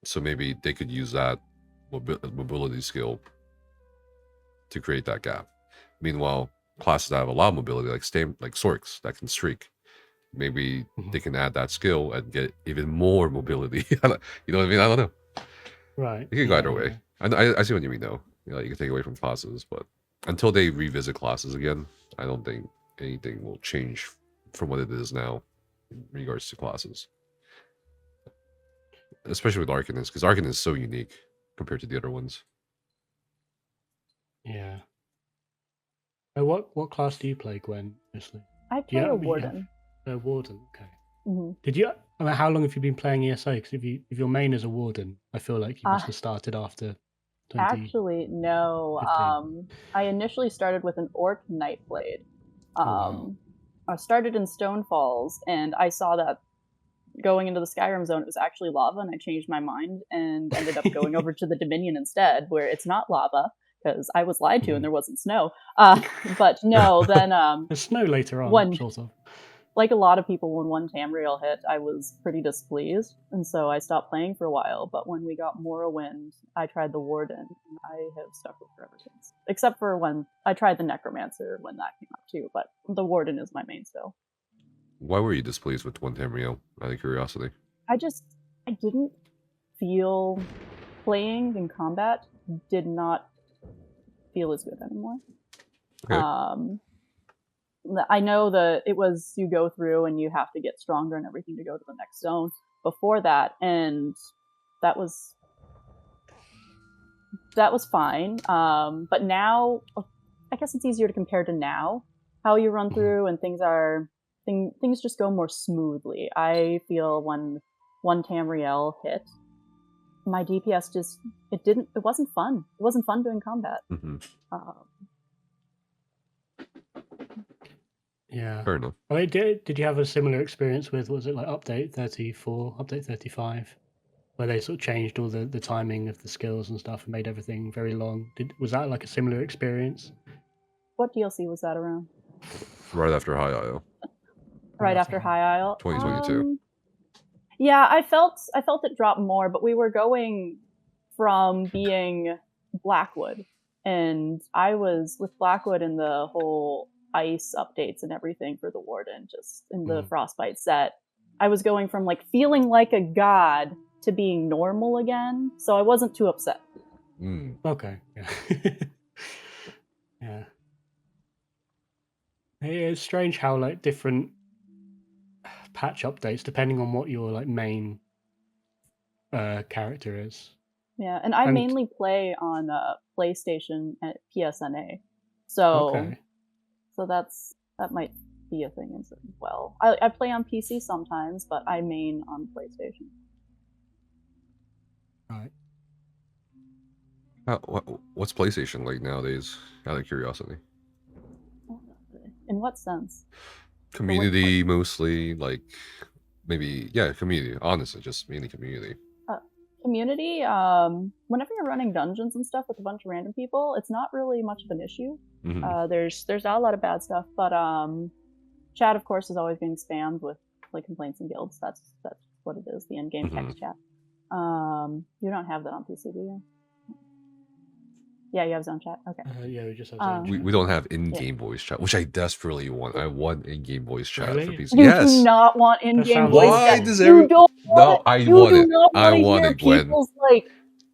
So maybe they could use that mobility skill to create that gap. Meanwhile, classes that have a lot of mobility, like Sorks that can streak, maybe they can add that skill and get even more mobility. You know what I mean? I don't know. Right. You can go either way. I see what you mean, though. You know, you can take away from classes, but until they revisit classes again, I don't think anything will change from what it is now in regards to classes. Especially with Arcanist, because Arcanist is so unique compared to the other ones. Yeah. What class do you play, Gwen? Mostly. I play a Warden. A Warden, okay. Did you? I mean, how long have you been playing ESO? Because if your main is a Warden, I feel like you must have started after. Actually, no. I initially started with an Orc Nightblade. I started in Stonefalls, and I saw that going into the Skyrim zone, it was actually lava, and I changed my mind and ended up going over to the Dominion instead, where it's not lava, because I was lied to and there wasn't snow. But no, then... There's snow later on, sort of. Like a lot of people, when one Tamriel hit, I was pretty displeased, and so I stopped playing for a while. But when we got Morrowind, I tried the Warden, and I have stuck with her ever since. Except for when I tried the Necromancer when that came out too, but the Warden is my main still. Why were you displeased with one Tamriel, out of curiosity? I didn't feel playing in combat did not feel as good anymore. Okay. I know that it was you go through and you have to get stronger and everything to go to the next zone before that, and that was fine. But now, I guess it's easier to compare to now how you run through, and things just go more smoothly. I feel when one Tamriel hit, my DPS just it wasn't fun. It wasn't fun doing combat. Yeah. Fair enough. I mean, did you have a similar experience with, was it like update 34, update 35, where they sort of changed all the timing of the skills and stuff and made everything very long? Was that like a similar experience? What DLC was that around? Right after High Isle. Right after High Isle. 2022. Yeah, I felt it drop more, but we were going from being Blackwood, and I was with Blackwood in the whole ice updates and everything for the Warden, just in the Frostbite set. I was going from like feeling like a god to being normal again, so I wasn't too upset. Okay. Yeah. Yeah. It's strange how like different patch updates, depending on what your like main character is. Yeah, and I mainly play on PlayStation and PSNA, so that might be a thing as well. I play on PC sometimes, but I main on PlayStation. Right. What's PlayStation like nowadays? Out of curiosity. In what sense? Community mostly, like maybe community. Honestly, just mainly community. Community. Whenever you're running dungeons and stuff with a bunch of random people, it's not really much of an issue. There's not a lot of bad stuff, but chat, of course, is always being spammed with like complaints and guilds. That's what it is. The in-game text chat. You don't have that on PC, do you? Yeah, you have zone chat. Okay. Yeah, we just have zone chat. We don't have in-game voice chat, which I desperately want. I want in-game voice chat for PC. You do not want in-game voice chat. Why does everyone? No, I want it. I want it, Gwen. People's like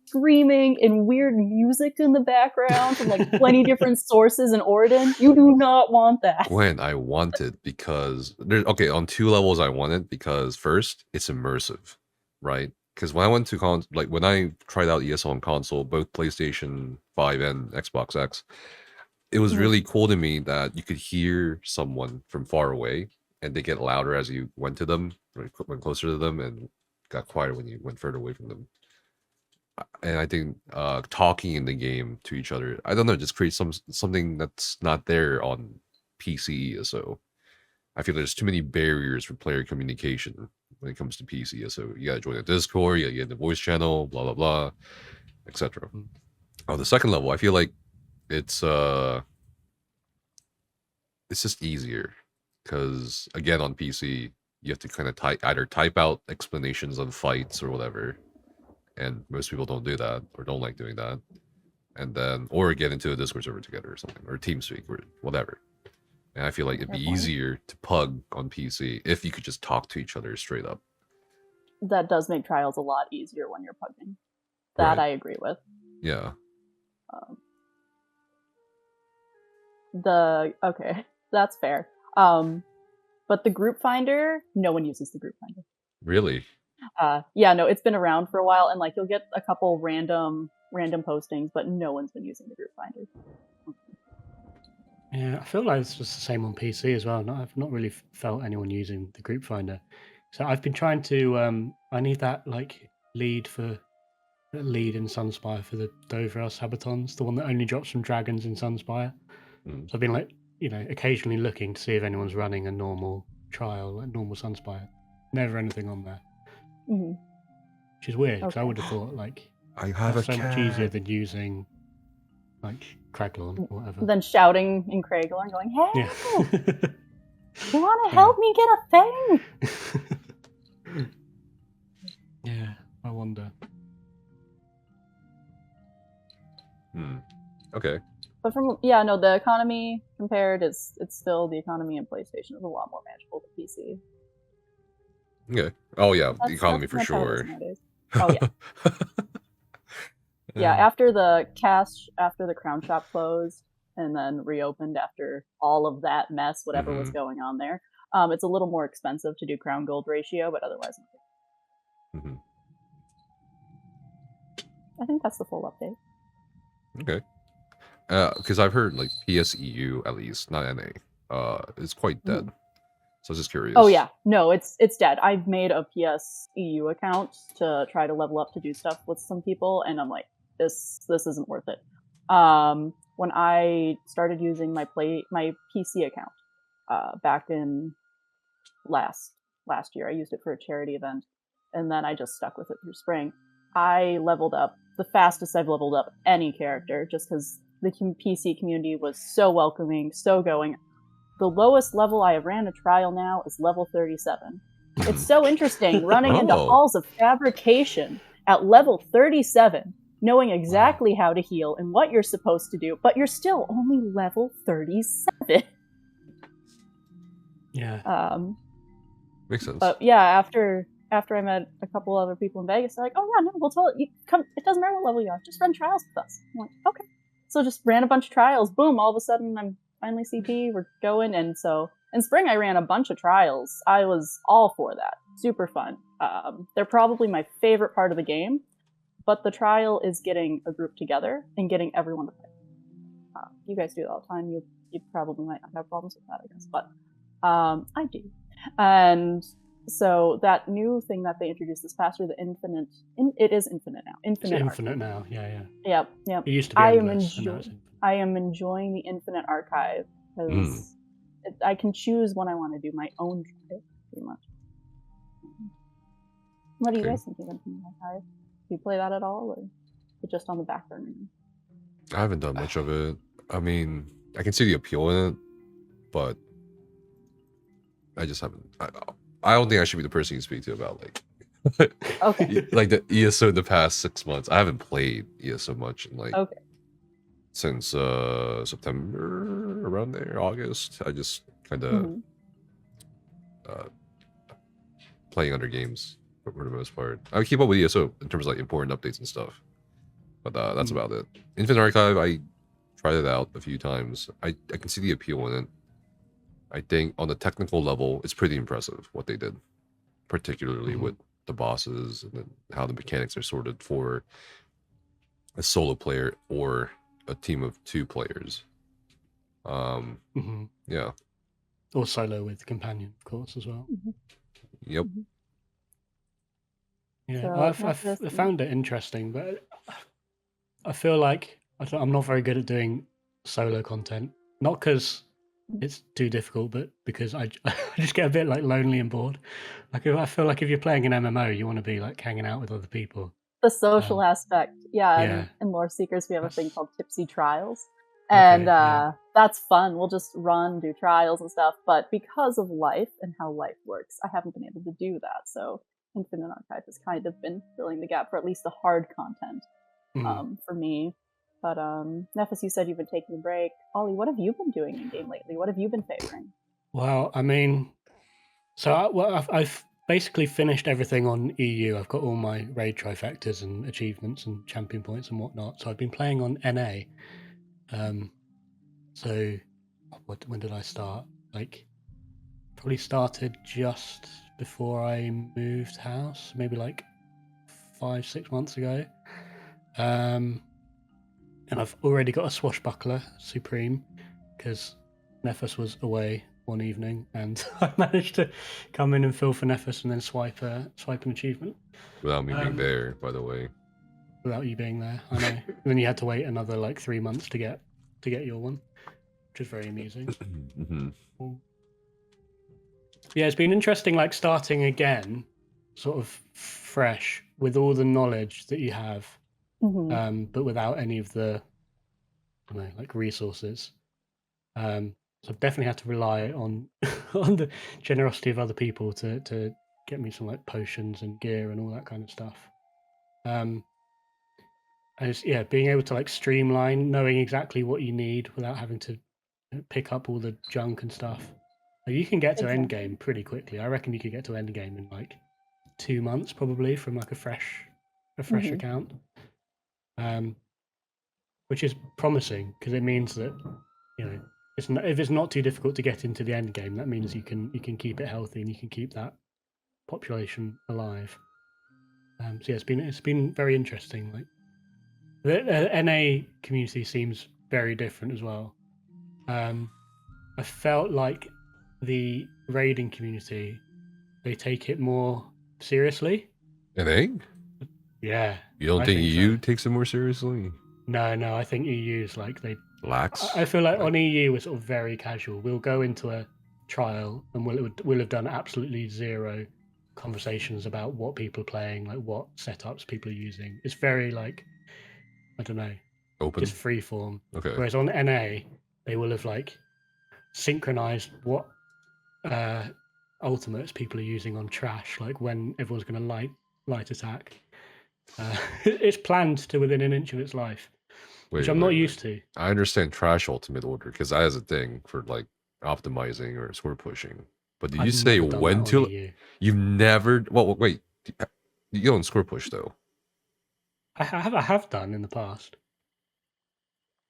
screaming and weird music in the background from like 20 different sources in Loraden. You do not want that. Gwen, I want it because on 2 levels I want it because first, it's immersive, right? Because when I went to when I tried out ESO on console, both PlayStation 5 and Xbox X, it was really cool to me that you could hear someone from far away, and they get louder as you went to them, went closer to them, and got quieter when you went further away from them. And I think talking in the game to each other, I don't know, just creates something that's not there on PC ESO. I feel there's too many barriers for player communication when it comes to PC. So you gotta join a Discord, you gotta get the voice channel, blah blah blah, etc. On the second level, I feel like it's just easier because again on PC you have to kind of either type out explanations on fights or whatever, and most people don't do that or don't like doing that, and then or get into a Discord server together or something, or TeamSpeak or whatever. And I feel like it'd be easier to pug on PC if you could just talk to each other straight up. That does make trials a lot easier when you're pugging. That I agree with. Yeah. Okay, that's fair. But the group finder, no one uses the group finder. Really? Yeah, no, it's been around for a while, and like you'll get a couple random postings, but no one's been using the group finder. Yeah, I feel like it's just the same on PC as well. I've not really felt anyone using the group finder. So I've been trying to. I need that like lead in Sunspire for the Dovras Habitons, the one that only drops from dragons in Sunspire. So I've been like, occasionally looking to see if anyone's running a normal trial, like normal Sunspire. Never anything on there, which is weird because I would have thought like I have so much easier than using like Craglorn or whatever. Then shouting in Craglorn, going, "Hey, yeah. you want to help me get a thing?" Yeah, I wonder. Okay. But the economy compared it's still the economy in PlayStation is a lot more manageable to PC. Okay. Oh yeah, the economy for sure. Oh yeah. Yeah, after the Crown Shop closed, and then reopened after all of that mess, whatever was going on there. It's a little more expensive to do crown gold ratio, but otherwise, I think that's the full update. Okay. Because I've heard like PSEU at least, not NA, is quite dead. So I was just curious. Oh yeah, no, it's dead. I've made a PSEU account to try to level up to do stuff with some people, and I'm like, this isn't worth it. When I started using my PC account back in last year, I used it for a charity event, and then I just stuck with it through spring. I leveled up the fastest I've leveled up any character, just because the PC community was so welcoming, so going. The lowest level I have ran a trial now is level 37. It's so interesting running into halls of fabrication at level 37, knowing exactly how to heal and what you're supposed to do, but you're still only level 37. Yeah. Makes sense. But yeah, after I met a couple other people in Vegas, they're like, "Oh yeah, no, we'll tell you come. It doesn't matter what level you are, just run trials with us." I'm like, "Okay." So just ran a bunch of trials. Boom! All of a sudden, I'm finally CP. We're going, and so in spring I ran a bunch of trials. I was all for that. Super fun. They're probably my favorite part of the game, but the trial is getting a group together and getting everyone to play. You guys do it all the time. You probably might not have problems with that, I guess, but I do. And so that new thing that they introduced this past year, the infinite, it is infinite now. Infinite now, yeah. Yep. It used to be endless, and now it's infinite. I am enjoying the infinite archive because I can choose when I want to do my own trial, pretty much. What do you guys think of Infinite Archive? Do you play that at all, or is it just on the back burner? I haven't done much of it. I mean, I can see the appeal in it, but I just haven't. I don't think I should be the person you speak to about like the ESO in the past 6 months. I haven't played ESO much in since September, around there, August. I just kind of playing other games for the most part. I keep up with ESO in terms of like important updates and stuff, but that's about it. Infinite Archive, I tried it out a few times. I can see the appeal in it. I think on the technical level, it's pretty impressive what they did, particularly with the bosses and then how the mechanics are sorted for a solo player or a team of 2 players. Yeah. Or solo with companion, of course, as well. Yep. Yeah, I found it interesting, but I feel like I'm not very good at doing solo content. Not because it's too difficult, but because I just get a bit like lonely and bored. Like I feel like if you're playing an MMO, you want to be like hanging out with other people. The social aspect, In Lore Seekers, we have a thing called Tipsy Trials, and that's fun. We'll just run, do trials and stuff. But because of life and how life works, I haven't been able to do that. So Infinite Archive has kind of been filling the gap for at least the hard content for me. But Nephis, you said you've been taking a break. Ollie, what have you been doing in game lately? What have you been favoring? Well, I mean, I've basically finished everything on EU. I've got all my raid trifectas and achievements and champion points and whatnot. So I've been playing on NA. So when did I start? Like, probably started just before I moved house, maybe like 5-6 months ago. And I've already got a swashbuckler supreme because Nephis was away one evening, and I managed to come in and fill for Nephis and then swipe an achievement. Without me being there, by the way. Without you being there, I know. And then you had to wait another like 3 months to get your one, which is very amusing. Yeah, it's been interesting, like starting again, sort of fresh with all the knowledge that you have, but without any of the, like resources. So I've definitely had to rely on on the generosity of other people to get me some like potions and gear and all that kind of stuff. And it's, being able to like streamline, knowing exactly what you need without having to pick up all the junk and stuff. Like, you can get to endgame pretty quickly. I reckon you could get to endgame in like 2 months probably from like a fresh account. which is promising because it means that if it's not too difficult to get into the end game, that means you can keep it healthy and you can keep that population alive. So yeah, it's been very interesting. Like the NA community seems very different as well. I felt like the raiding community, they take it more seriously. NA? Yeah. You don't I think EU so. takes it more seriously? No, I think EU's like they Lax? I feel like on EU we're sort of very casual. We'll go into a trial and we'll have done absolutely zero conversations about what people are playing, like what setups people are using. It's very like, I don't know, Open? just free form. Okay. Whereas on NA, they will have like synchronized what ultimates people are using on trash, like when everyone's going to light attack. It's planned to within an inch of its life, which I'm not used to. I understand trash ultimate order because that has a thing for like optimizing or sword pushing. But did you say when to? You've never. Well, wait. You don't score push though. I have done in the past.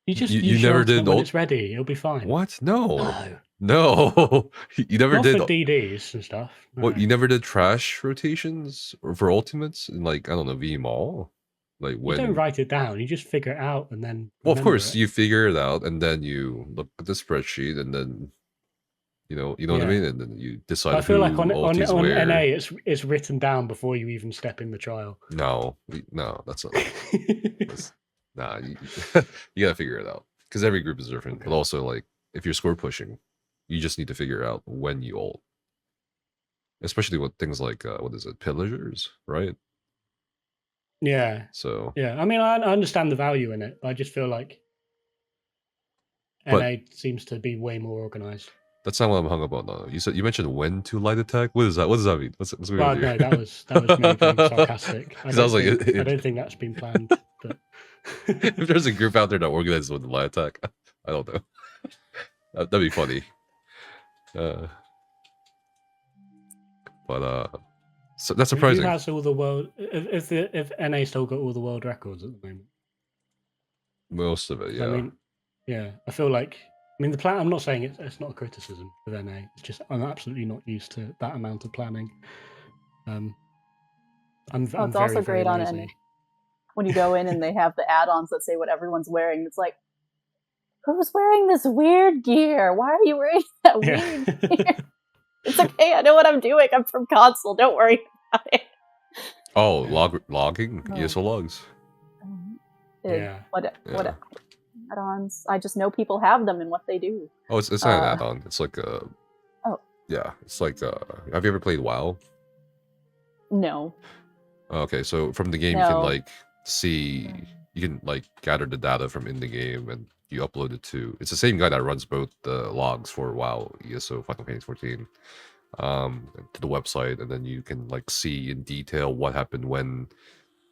You just you never did when it's ready. It'll be fine. What? No. You never did for DDs and stuff. No. What? You never did trash rotations or for ultimates in like I don't know VMall. Like when you don't write it down, you just figure it out and then. Well, of course, you figure it out and then you look at the spreadsheet and then you know what I mean, and then you decide. I feel like on NA, it's written down before you even step in the trial. No, that's not. Nah, you gotta figure it out because every group is different. Okay. But also, like if you're score pushing, you just need to figure out when you ult, especially with things like what is it, pillagers, right? Yeah. So yeah, I mean, I understand the value in it. I just feel like NA seems to be way more organized. That's not what I'm hung up on. No. You mentioned when to light attack. What is that? What does that mean? Let's no, that was me being sarcastic. I don't think that's been planned. But if there's a group out there that organizes with the light attack, I don't know. That'd be funny. So that's surprising. Who has all the world? If NA still got all the world records at the moment? Most of it, yeah. I mean, yeah. I feel like. I mean, the plan. I'm not saying it's not a criticism of NA. It's just I'm absolutely not used to that amount of planning. It's also great on NA when you go in and they have the add-ons that say what everyone's wearing. It's like, who's wearing this weird gear? Why are you wearing that weird gear? It's okay. I know what I'm doing. I'm from console. Don't worry about it. Oh, logging? ESO logs. What add-ons? I just know people have them and what they do. Oh, it's not an add-on. It's like a... Oh. Yeah, it's like... have you ever played WoW? No. Okay, so from the game you can like see... You can like gather the data from in the game and you upload it to... It's the same guy that runs both the logs for WoW, ESO, Final Fantasy 14, to the website, and then you can like see in detail what happened when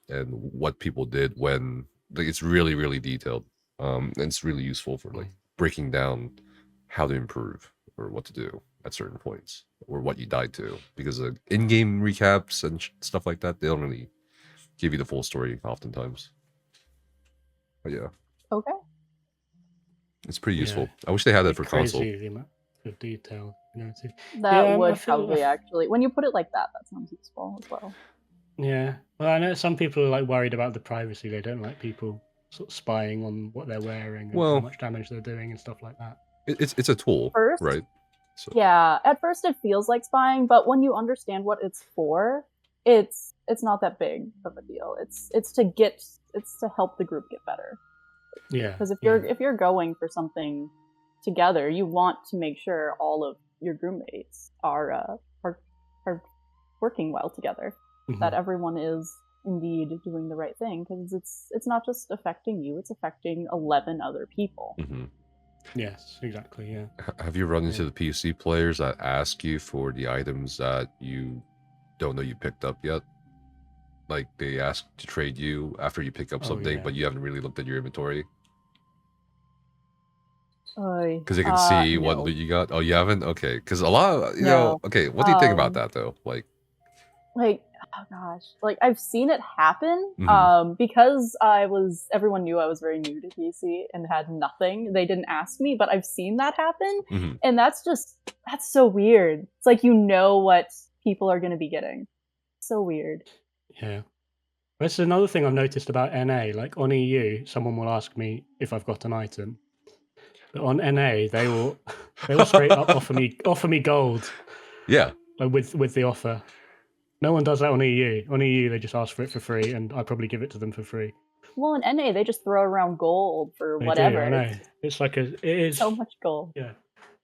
and what people did when. Like, it's really, really detailed. And it's really useful for like breaking down how to improve or what to do at certain points or what you died to, because in-game recaps and stuff like that, they don't really give you the full story oftentimes. But yeah. Okay. It's pretty useful. I wish they had that for console. The amount of detail. That would probably actually, when you put it like that sounds useful as well. Yeah. Well, I know some people are like worried about the privacy. They don't like people sort of spying on what they're wearing and how much damage they're doing and stuff like that. It's a tool, right? So. Yeah, at first it feels like spying, but when you understand what it's for, it's not that big of a deal. It's to help the group get better. Yeah. Because if you're going for something together, you want to make sure all of your groupmates are working well together. Mm-hmm. That everyone is indeed doing the right thing, because it's not just affecting you, it's affecting 11 other people. Mm-hmm. Yes, exactly. Yeah. Have you run into the PC players that ask you for the items that you don't know you picked up yet? Like they ask to trade you after you pick up something, but you haven't really looked at your inventory? Because they can see what loot you got. Oh, you haven't? Okay. Because a lot of, you know, okay, what do you think about that though? Like oh gosh, like I've seen it happen. Mhm. Because everyone knew I was very new to PC and had nothing. They didn't ask me, but I've seen that happen, Mhm. and that's so weird. It's like you know what people are going to be getting. So weird. Yeah. That's another thing I've noticed about NA. Like on EU, someone will ask me if I've got an item, but on NA, they will straight up offer me gold, Yeah. like with the offer. No one does that on EU. On EU, they just ask for it for free, and I probably give it to them for free. Well, in NA, they just throw around gold for They whatever. do, I know. It's like it is so much gold. Yeah,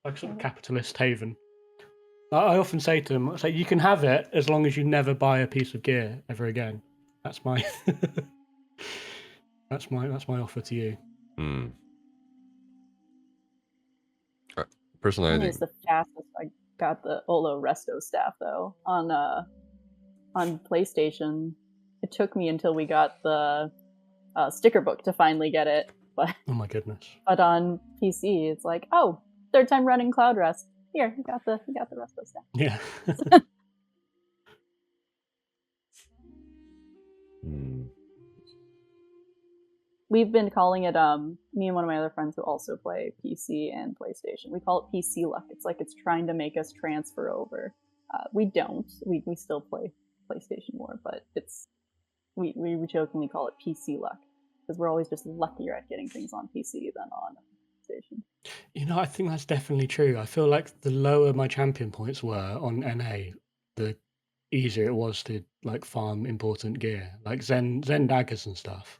like sort of capitalist haven. I often say to them, I say, you can have it as long as you never buy a piece of gear ever again. That's my that's my offer to you. Mm. Personally, I I think it's the fastest I got the Olo Resto staff though on PlayStation. It took me until we got the sticker book to finally get it, but Oh my goodness! But on PC, it's like, oh, third time running Cloud Rest. Here, you got the Resto staff. Yeah. We've been calling it me and one of my other friends who also play PC and PlayStation. We call it PC luck. It's like it's trying to make us transfer over. We don't. We still play PlayStation more, but we jokingly call it PC luck because we're always just luckier at getting things on PC than on PlayStation. You know, I think that's definitely true. I feel like the lower my champion points were on NA, the easier it was to like farm important gear, like Zen daggers and stuff.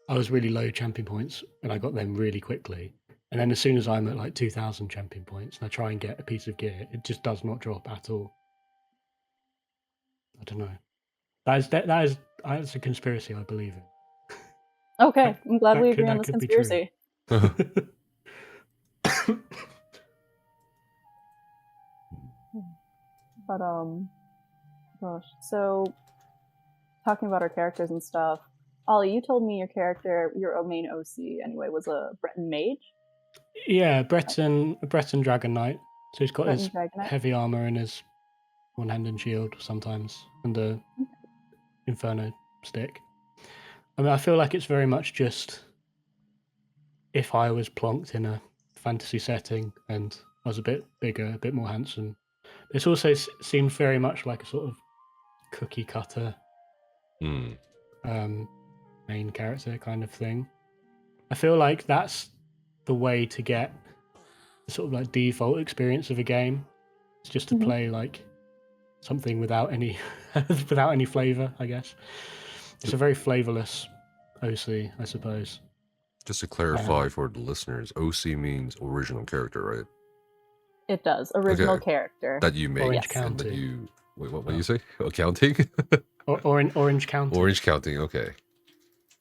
I was really low champion points and I got them really quickly. And then as soon as I'm at like 2,000 champion points and I try and get a piece of gear, it just does not drop at all. I don't know. That is a conspiracy I believe in. Okay, I'm glad we agree on this conspiracy. But gosh, so talking about our characters and stuff, Ollie, you told me your character, your main OC anyway, was a Breton mage. Yeah, Breton Dragon Knight. So he's got Breton his Dragon Knight. heavy armor and his one-handed shield sometimes, and the Inferno stick. I mean, I feel like it's very much just if I was plonked in a fantasy setting and I was a bit bigger, a bit more handsome. This also seems very much like a sort of cookie cutter main character kind of thing. I feel like that's the way to get the sort of like default experience of a game. It's just to play like something without any flavor, I guess. It's a very flavorless OC, I suppose. Just to clarify for the listeners, OC means original character, right? It does. Original character. That you make. Orange County. That you... Wait, what do you say? Accounting? Orange County. Orange County, okay.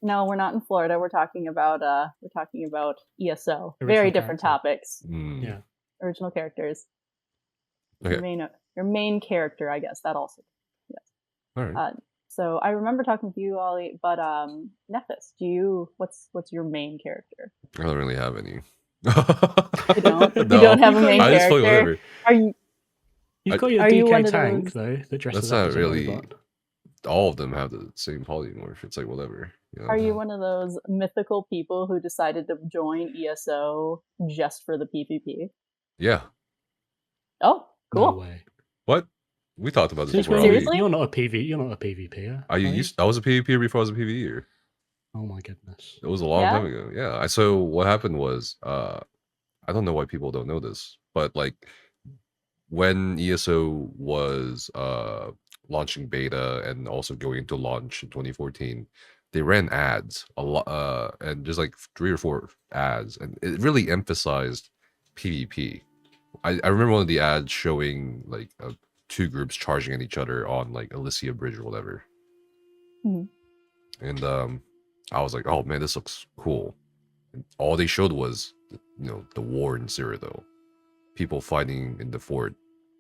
No, we're not in Florida. We're talking about ESO. Very different topics. Yeah. Original characters. Okay. Your main character, I guess. That also. Yes. All right. So I remember talking to you, Ollie, but Nephis, what's your main character? I don't really have any. You don't? No. You don't have a main character? I just play whatever. You've got your DK tank, though, that dresses up as a robot. All of them have the same polymorph. It's like whatever. You know? Are you one of those mythical people who decided to join ESO just for the PvP? Yeah. Oh, cool. No way. What? We talked about this before. Seriously? You're not a PvPer. I was a PvPer before I was a PvEer. Oh my goodness. It was a long time ago. Yeah. So what happened was, I don't know why people don't know this, but like when ESO was launching beta and also going into launch in 2014, they ran ads a lot, and just like 3 or 4 ads, and it really emphasized PvP. I remember one of the ads showing like 2 groups charging at each other on like Elysia Bridge or whatever. And I was like, oh man, this looks cool. And all they showed was, the war in Zerodead, people fighting in the fort.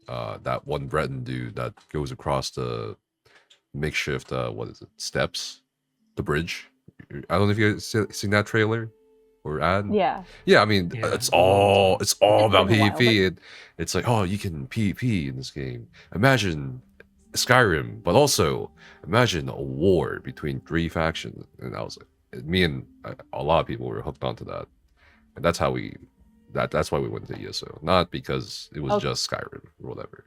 That one Breton dude that goes across the makeshift, steps, the bridge. I don't know if you guys seen that trailer or ad. Yeah. Yeah, I mean, it's all about PvP. It's like, oh, you can PvP in this game. Imagine Skyrim, but also imagine a war between 3 factions. And I was like, me and a lot of people were hooked onto that, and that's how that's why we went to ESO, not because it was just Skyrim or whatever.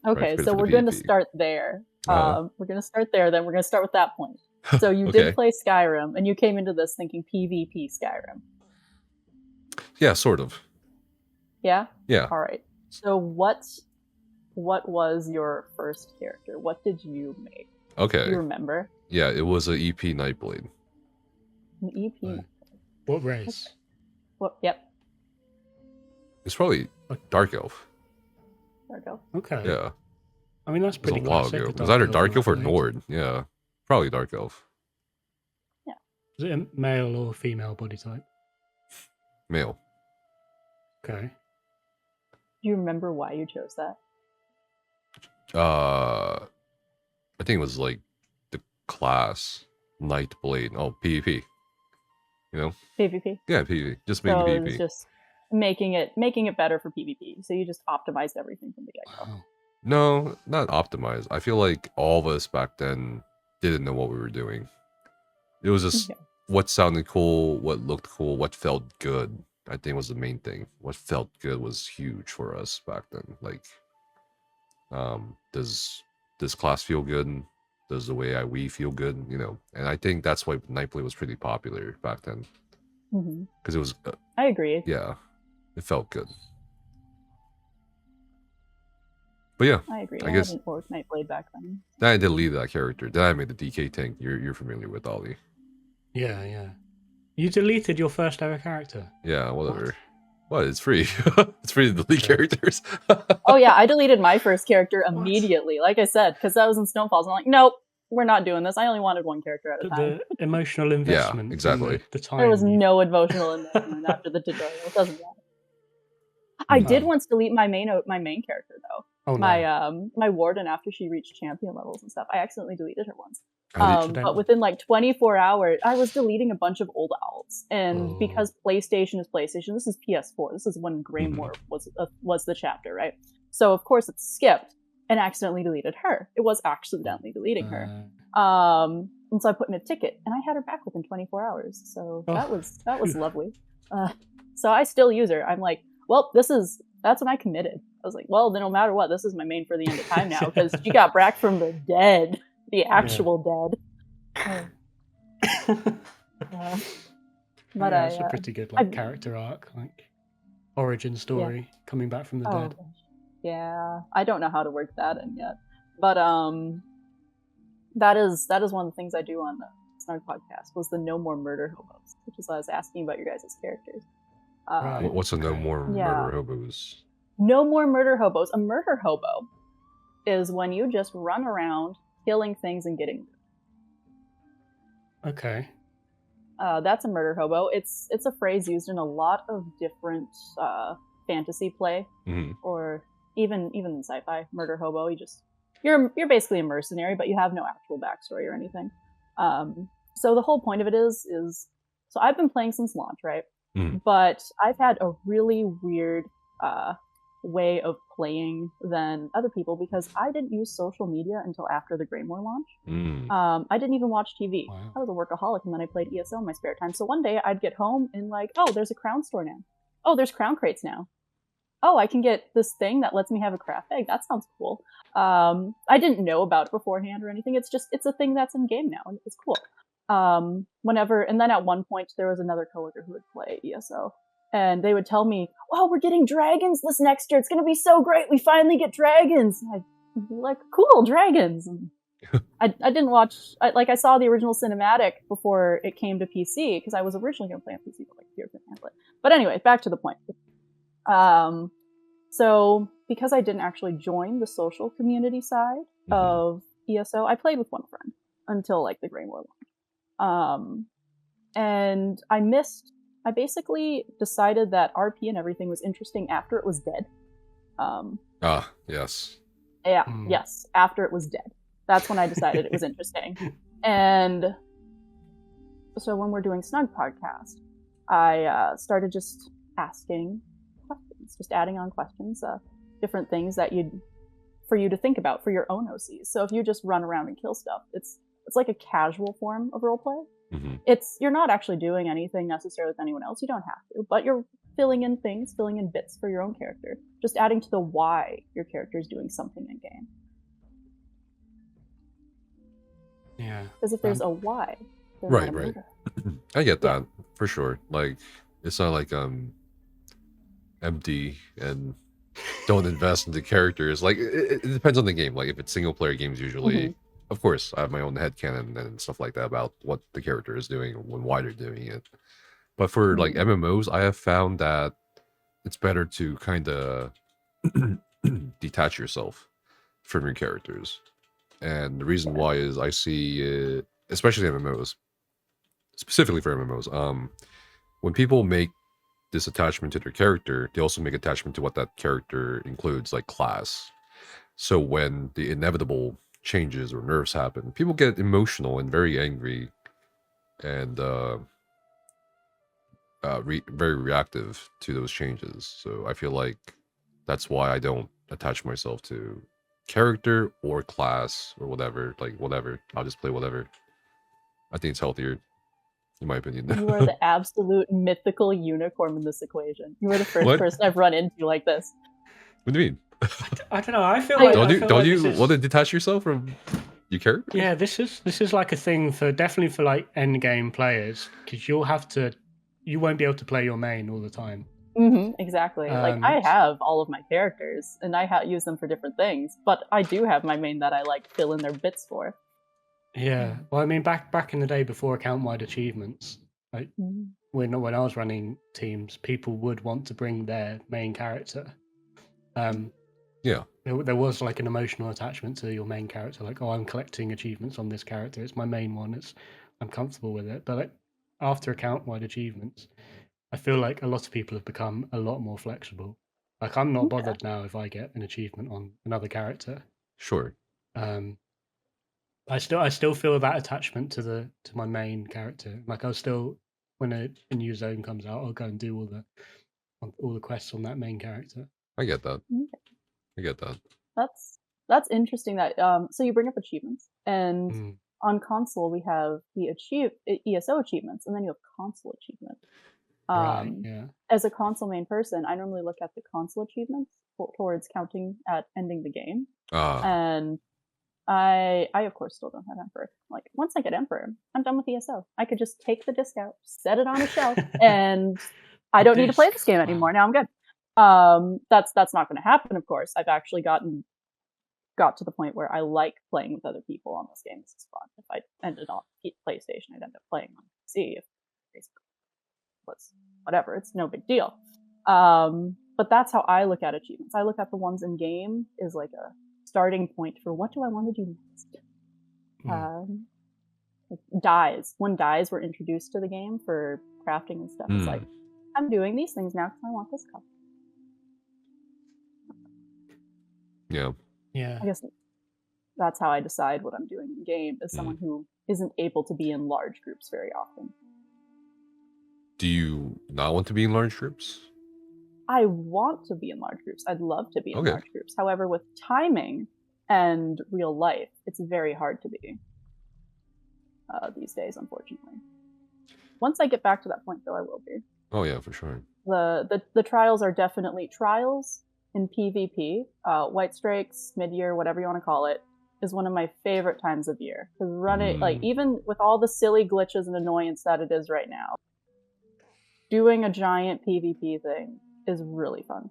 Okay, right? so we're going to start there. We're going to start there, then we're going to start with that point. So you Okay. did play Skyrim, and you came into this thinking PvP Skyrim. Yeah, sort of. Yeah? Yeah. All right. So what was your first character? What did you make? Okay. Do you remember? Yeah, it was an EP Nightblade. An EP? What race? Yep. It's probably Dark Elf. Dark Elf. Okay. Yeah. I mean, that's It was pretty a while classic. ago. the It was either Elf Dark Elf or Nightblade. Nord. Yeah. Probably Dark Elf. Is it a male or female body type? Male. Okay. Do you remember why you chose that? I think it was like the class Nightblade. Oh, PvP. You know? PvP? Yeah, PvP. Just making So it PvP. was just making it better for PvP. So you just optimized everything from the get-go. Wow. No, not optimized. I feel like all of us back then didn't know what we were doing. It was just Okay. what sounded cool, what looked cool, what felt good. I think was the main thing. What felt good was huge for us back then. Like, does this class feel good? Does the way we feel good? You know, and I think that's why Nightblade was pretty popular back then because it was. I agree. Yeah, it felt good. But yeah, I agree. I I guess- hadn't worked Nightblade back then. then I did leave that character. Then I made the DK tank. You're familiar with Ollie. Yeah, yeah. You deleted your first ever character. Yeah, whatever. What? It's free. It's free to delete characters. Oh yeah, I deleted my first character immediately. Like I said, because I was in Snowfalls. I'm like, nope, we're not doing this. I only wanted one character at a time. The emotional investment. and exactly. The time. There was you- no emotional investment after the tutorial. It doesn't matter. I did No. once delete my main character though. Oh, no. My warden after she reached champion levels and stuff. I accidentally deleted her once. How did But within like 24 hours, I was deleting a bunch of old alts, and Oh. because PlayStation is PlayStation, this is PS4. This is when Greymoor was the chapter, right? So of course it's skipped, and accidentally deleted her. It was accidentally deleting her. And so I put in a ticket, and I had her back within 24 hours. So that was lovely. So I still use her. I'm like, well, that's when I committed. I was like, well, then no matter what, this is my main for the end of time now because she got back from the dead, the actual dead. But yeah, it's a pretty good character arc, like origin story, coming back from the dead. Gosh. Yeah, I don't know how to work that in yet, but that is one of the things I do on the Snug podcast was the No More Murder Hobos, which is why I was asking about your guys' characters. Right. What's a no more murder hobos? No more murder hobos. A murder hobo is when you just run around killing things and getting. Okay. That's a murder hobo. It's a phrase used in a lot of different fantasy play, or even in sci-fi. Murder hobo. You're basically a mercenary, but you have no actual backstory or anything. So the whole point of it is so I've been playing since launch, right? But I've had a really weird way of playing than other people because I didn't use social media until after the Greymoor launch. I didn't even watch TV. Wow. I was a workaholic, and then I played ESO in my spare time. So one day I'd get home and like, oh, there's a crown store now. Oh, there's crown crates now. Oh, I can get this thing that lets me have a craft egg. That sounds cool. I didn't know about it beforehand or anything. It's a thing that's in game now, and it's cool. And then at one point there was another coworker who would play ESO, and they would tell me, "Oh, we're getting dragons this next year. It's gonna be so great. We finally get dragons." And I'd be like, "Cool, dragons." And I didn't watch. I saw the original cinematic before it came to PC because I was originally gonna play on PC, but like here couldn't handle it. But anyway, back to the point. So because I didn't actually join the social community side of ESO, I played with one friend until like the Greymoor launch. And I basically decided that RP and everything was interesting after it was dead. Yes. Yeah, yes, after it was dead. That's when I decided it was interesting. And so when we're doing Snug Podcast, I started just asking questions, just adding on questions, different things that you'd for you to think about for your own OCs. So if you just run around and kill stuff, it's like a casual form of roleplay. You're not actually doing anything necessarily with anyone else. You don't have to, but you're filling in things, filling in bits for your own character, just adding to the why your character is doing something in game. Yeah. Because if there's a why, there's Right, not a right. motive. I get that for sure. Like, it's not like empty and don't invest into characters. Like, it depends on the game. Like, if it's single player games, usually, of course, I have my own headcanon and stuff like that about what the character is doing and why they're doing it. But for like MMOs, I have found that it's better to kind of detach yourself from your characters. And the reason why is I see, especially MMOs, specifically for MMOs, when people make this attachment to their character, they also make attachment to what that character includes, like class. So when the inevitable changes or nerfs happen, people get emotional and very angry and very reactive to those changes. So I feel like that's why I don't attach myself to character or class or whatever. Like, whatever. I'll just play whatever. I think it's healthier, in my opinion. You are the absolute mythical unicorn in this equation. You are the first What? person I've run into like this. What do you mean? I don't know. I feel like Don't you want to detach yourself from your character? Yeah, this is like a thing for definitely for like end game players, because you won't be able to play your main all the time. Exactly. Like, I have all of my characters, and I use them for different things, but I do have my main that I like fill in their bits for. Yeah. Well, I mean, back in the day before account-wide achievements, like, when I was running teams, people would want to bring their main character. Yeah. There was like an emotional attachment to your main character, like, oh, I'm collecting achievements on this character. It's my main one. I'm comfortable with it. But like, after account-wide achievements, I feel like a lot of people have become a lot more flexible. Like, I'm not bothered now if I get an achievement on another character. Sure. I still feel that attachment to my main character. Like, I'll still, when a new zone comes out, I'll go and do all the quests on that main character. I get that. I get that. That's interesting. That so you bring up achievements, and on console we have the ESO achievements, and then you have console achievements. Right, yeah. As a console main person, I normally look at the console achievements towards counting at ending the game. And I of course still don't have Emperor. Like, once I get Emperor, I'm done with ESO. I could just take the disc out, set it on a shelf, and I don't need to play this game anymore. Now I'm good. That's not going to happen, of course. I've actually got to the point where I like playing with other people on this game. This is fun. If I ended on PlayStation, I'd end up playing on PC. If basically, whatever, it's no big deal. But that's how I look at achievements. I look at the ones in game is like a starting point for what do I want to do next. Like dyes. When dyes were introduced to the game for crafting and stuff, it's like, I'm doing these things now because I want this cup. Yeah. I guess that's how I decide what I'm doing in game, as someone who isn't able to be in large groups very often. Do you not want to be in large groups? I want to be in large groups. I'd love to be in large groups. However, with timing and real life, it's very hard to be these days, unfortunately. Once I get back to that point, though, I will be. Oh yeah, for sure. The trials are definitely trials in PvP. White Strikes, mid-year, whatever you want to call it, is one of my favorite times of year. Because running, like, even with all the silly glitches and annoyance that it is right now, doing a giant PvP thing is really fun.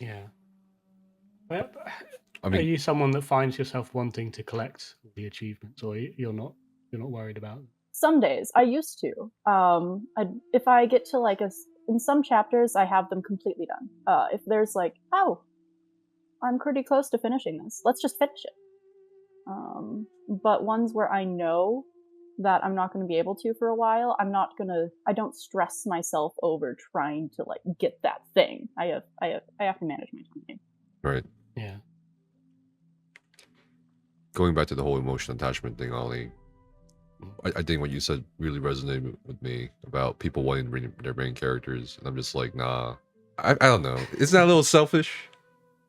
Yeah. Well, I mean, are you someone that finds yourself wanting to collect the achievements, or you're not worried about them? Some days I used to. If I get to like in some chapters, I have them completely done. If there's like, oh, I'm pretty close to finishing this, let's just finish it. But ones where I know that I'm not going to be able to for a while, I don't stress myself over trying to like get that thing. I have to manage my time. Right. Yeah. Going back to the whole emotional attachment thing, Ollie, I think what you said really resonated with me about people wanting to bring their main characters, and I'm just like, nah. I don't know. Isn't that a little selfish?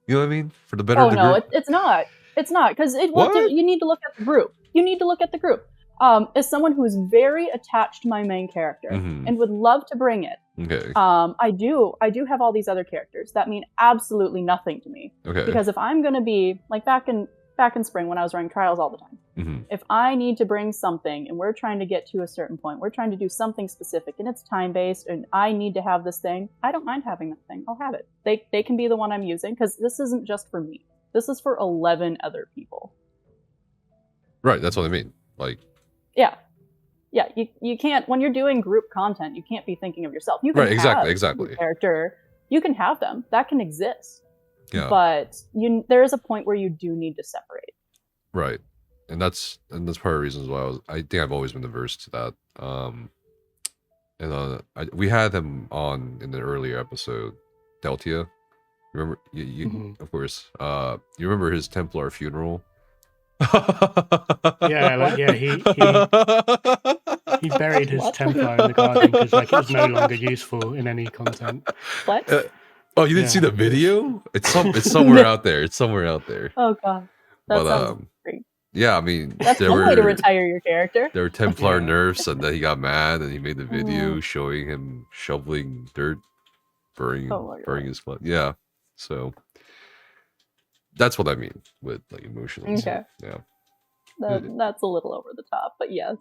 You know what I mean? For the better Oh of the no, group. it's not. It's not because What? you need to look at the group. You need to look at the group. As someone who is very attached to my main character and would love to bring it. Okay. I do have all these other characters that mean absolutely nothing to me. Okay. Because if I'm gonna be like back in spring when I was running trials all the time, if I need to bring something and we're trying to get to a certain point, we're trying to do something specific and it's time based, and I need to have this thing, I don't mind having that thing. I'll have it. They can be the one I'm using because this isn't just for me. This is for 11 other people. Right. That's what I mean. Like. Yeah. You can't, when you're doing group content, you can't be thinking of yourself. You can right. have Exactly. Character. You can have them. That can exist. Yeah. But there is a point where you do need to separate. Right. And that's part of the reasons why I think I've always been averse to that. We had him on in the earlier episode, Deltia. Remember you of course. You remember his Templar funeral? He buried his Templar in the garden because like it's no longer useful in any content. What? You didn't see the video? It's somewhere out there. It's somewhere out there. Oh god. That sounds great. Yeah, I mean, that's one way to retire your character. There were Templar nerfs, and then he got mad, and he made the video showing him shoveling dirt, burning his blood. Yeah, so that's what I mean with like emotional. Okay. Yeah. That's a little over the top, but yes.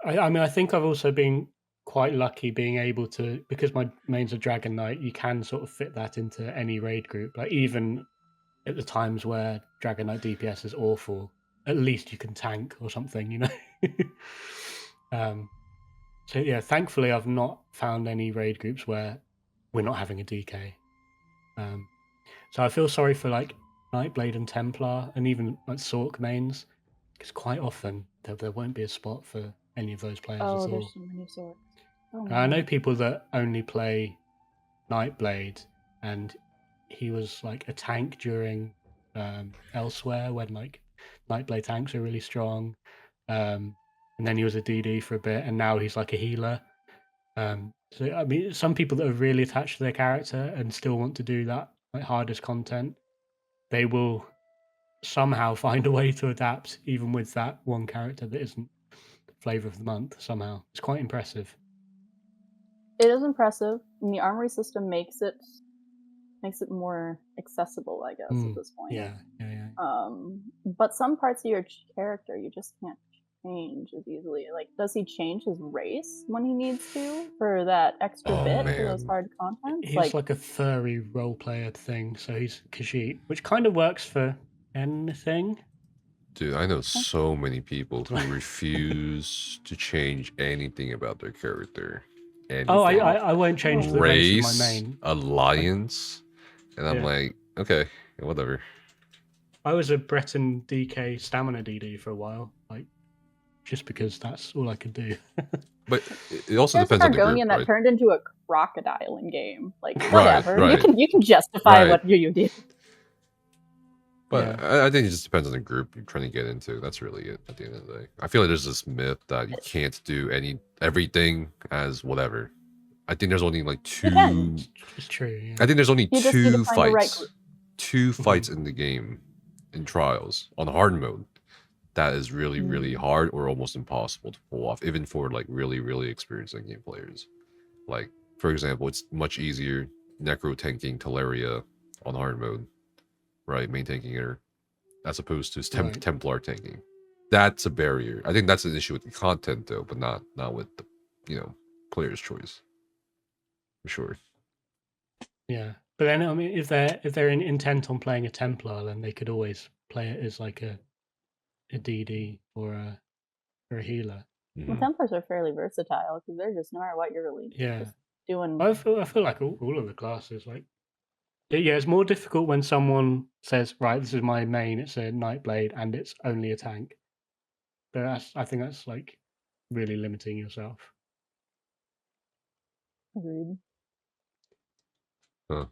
I mean, I think I've also been quite lucky being able to, because my main's a Dragon Knight, you can sort of fit that into any raid group. Like even at the times where Dragon Knight DPS is awful, at least you can tank or something, you know? So yeah, thankfully I've not found any raid groups where we're not having a DK. So I feel sorry for like Nightblade and Templar and even like Sorc mains, because quite often there won't be a spot for any of those players at all. There's so many Sorcs. I know people that only play Nightblade, and he was like a tank during Elsewhere when like Nightblade tanks are really strong, and then he was a DD for a bit, and now he's like a healer. So I mean, some people that are really attached to their character and still want to do that like hardest content, they will somehow find a way to adapt, even with that one character that isn't flavor of the month. Somehow, it's quite impressive. It is impressive, and the armory system makes it more accessible, I guess, at this point. Yeah. But some parts of your character you just can't change as easily. Like, does he change his race when he needs to for that extra bit for those hard content? He's like a furry role player thing, so he's Khajiit, which kind of works for anything. Dude, I know so many people who refuse to change anything about their character. Anything. Oh, I won't change the race of my main. Alliance, and I'm like, okay, whatever. I was a Breton DK stamina DD for a while, like just because that's all I could do. But it also depends on the group, that right? turned into a crocodile in game. Like whatever, right. You can justify what you did. But I think it just depends on the group you're trying to get into. That's really it at the end of the day. I feel like there's this myth that you can't do everything as whatever. I think there's only like two. It's true. Yeah. I think there's only two fights. Two fights in the game in trials on hard mode that is really, really hard or almost impossible to pull off, even for like really, really experienced game players. Like, for example, it's much easier necro tanking Teleria on hard mode. Right, main tanking her, as opposed to Templar tanking. That's a barrier. I think that's an issue with the content though, but not with the player's choice. For sure. Yeah, but then I mean, if they're intent on playing a Templar, then they could always play it as like a DD or a healer. Well, Templars are fairly versatile because they're just no matter what you're really just doing. I feel like all of the classes like. Yeah, it's more difficult when someone says, right, this is my main, it's a Nightblade, and it's only a tank. But I think that's, like, really limiting yourself. Agreed. Huh.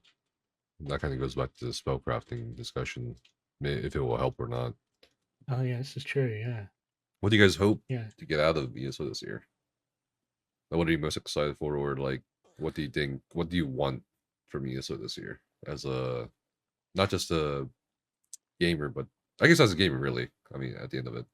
That kind of goes back to the spellcrafting discussion, if it will help or not. Oh, yeah, this is true, yeah. What do you guys hope to get out of ESO this year? Like, what are you most excited for, or, like, what do you think, what do you want from ESO this year as a not just a gamer, but I guess as a gamer, really. I mean, at the end of it.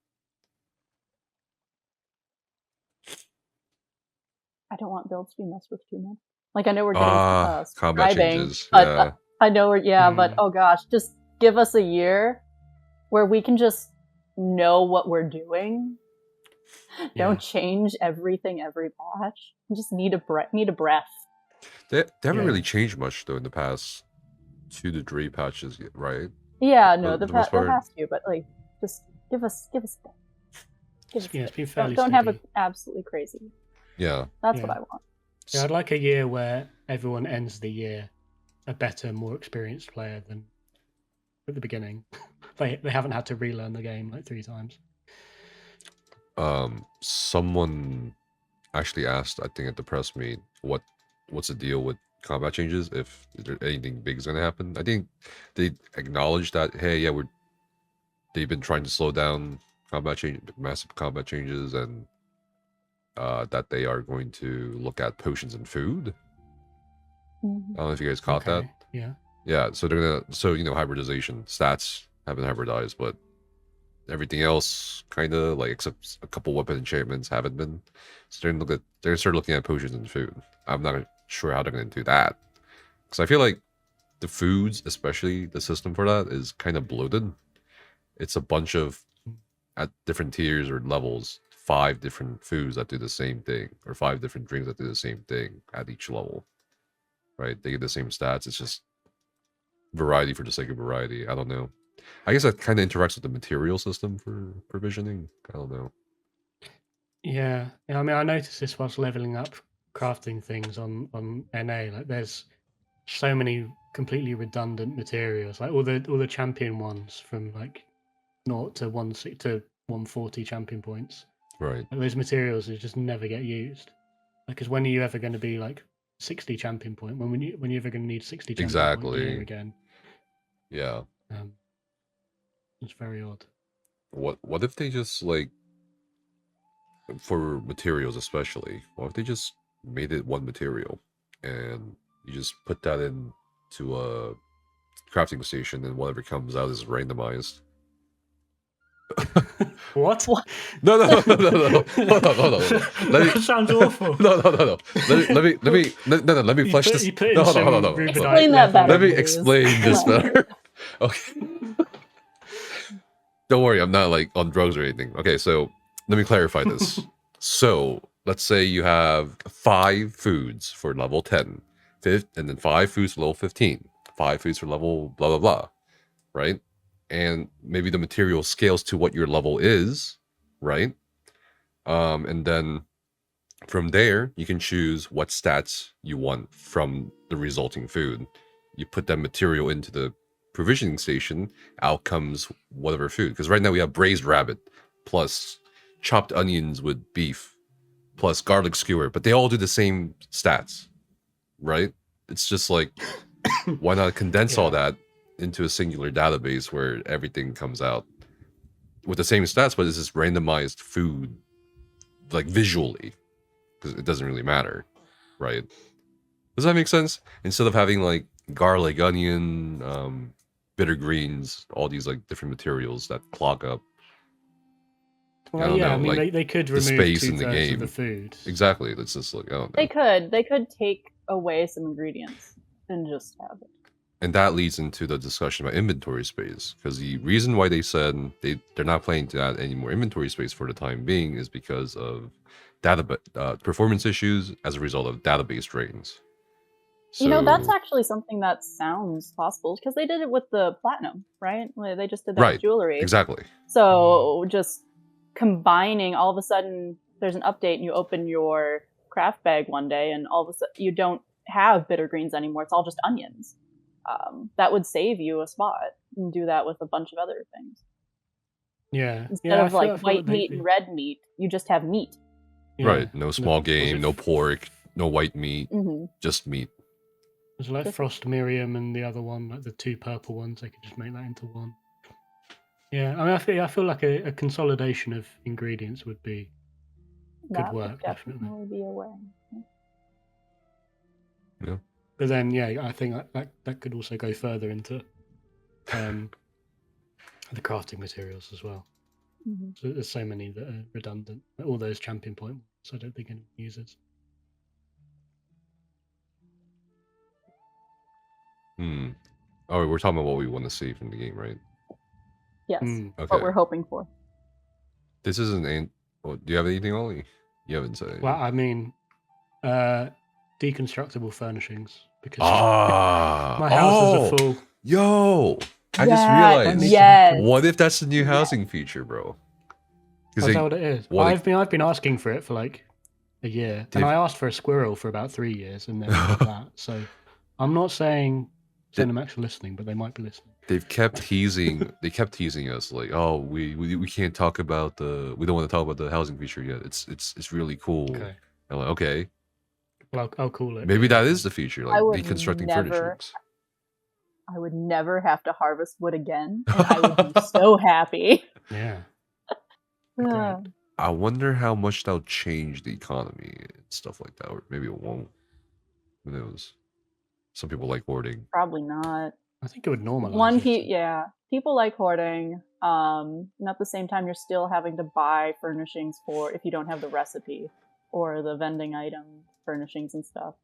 I don't want builds to be messed with too much. Like I know we're getting combat scribing, changes. but Yeah. I know but oh gosh, just give us a year where we can just know what we're doing. Don't change everything every patch. You just need a breath. They haven't really changed much though in the past 2 to 3 patches, right? Yeah, no, the most part. has to, but like, just give us a bit. It's been fairly don't have it absolutely crazy. Yeah, that's what I want. Yeah, I'd like a year where everyone ends the year a better, more experienced player than at the beginning. They haven't had to relearn the game like 3 times. Someone actually asked, I think at the press meet, what's the deal with combat changes, if there anything big is going to happen. I think they acknowledged that, hey, yeah, they've been trying to slow down massive combat changes, and that they are going to look at potions and food. I don't know if you guys caught that. Yeah, so they're gonna, hybridization stats haven't hybridized, but everything else kind of, like, except a couple weapon enchantments haven't been. So they're gonna start looking at potions and food. I'm not sure how they're gonna do that, because I feel like the foods, especially the system for that, is kind of bloated. It's a bunch of, at different tiers or levels, 5 different foods that do the same thing, or 5 different drinks that do the same thing at each level. Right? They get the same stats. It's just variety for the sake of variety. I don't know. I guess that kind of interacts with the material system for provisioning. I don't know. Yeah. I mean, I noticed this whilst leveling up crafting things on NA. Like, there's so many completely redundant materials. Like all the champion ones from like 0 to 140 champion points. Right. Like, those materials just never get used. Because when are you ever going to be like 60 champion point? When you ever going to need 60 champion point gear again? Yeah. It's very odd. What if they just, like, for materials especially, what if they just made it one material and you just put that into a crafting station and whatever comes out is randomized? What? No. Hold on. That sounds awful. No. Let me flesh this. No, hold on. Explain that better. Let me explain this better. Okay. Don't worry, I'm not like on drugs or anything. Okay, so let me clarify this. So let's say you have 5 foods for level 10, and then 5 foods for level 15, 5 foods for level blah blah blah, right? And maybe the material scales to what your level is, right? And then from there, you can choose what stats you want from the resulting food. You put that material into the provisioning station, out comes whatever food. Because right now we have braised rabbit, plus chopped onions with beef, plus garlic skewer, but they all do the same stats, right? It's just like, why not condense all that into a singular database where everything comes out with the same stats, but it's just randomized food, like visually, because it doesn't really matter, right? Does that make sense? Instead of having like garlic, onion, bitter greens, all these like different materials that clog up. Well, I mean, like, they could remove space in the game of the food. Exactly. It's just like, I don't know. They could take away some ingredients and just have it. And that leads into the discussion about inventory space, because the reason why they said they're not planning to add any more inventory space for the time being is because of performance issues as a result of database drains. So, that's actually something that sounds possible, because they did it with the platinum, right? They just did that with jewelry. Exactly. So just combining, all of a sudden there's an update and you open your craft bag one day and all of a sudden you don't have bitter greens anymore. It's all just onions. That would save you a spot, and do that with a bunch of other things. Yeah. Instead of like white meat and red meat, you just have meat. Yeah. Right. No small game, no pork, no white meat, just meat. There's like Frost Miriam and the other one, like the 2 purple ones. They could just make that into one. Yeah, I mean, I feel like a consolidation of ingredients would be good work. Definitely be a way. Yeah. But then, yeah, I think that could also go further into the crafting materials as well. Mm-hmm. So there's so many that are redundant. All those champion point ones, I don't think anyone uses. Oh, we're talking about what we want to see from the game, right? Yes, Okay. what we're hoping for. This isn't. Well, do you have anything, Ollie? You haven't said anything. Well, I mean, deconstructible furnishings, because my houses are full. Yo, I just Yeah, realized. yes. What if that's the new housing feature, bro? Is that what it is? I've been asking for it for like a year, and I asked for a squirrel for about 3 years, and then got that. So I'm not saying them actually listening, but they might be listening. They've kept teasing. They kept teasing us like, oh, we can't talk about we don't want to talk about the housing feature yet. It's really cool. Okay. I'm like, okay. Well, I'll call it. Maybe that is the feature, like deconstructing furnishings. I would never have to harvest wood again, and I would be so happy. Yeah. I wonder how much that'll change the economy and stuff like that, or maybe it won't. Who knows? Some people like hoarding. Probably not. I think it would normalize. People like hoarding. And at the same time, you're still having to buy furnishings for if you don't have the recipe or the vending item furnishings and stuff.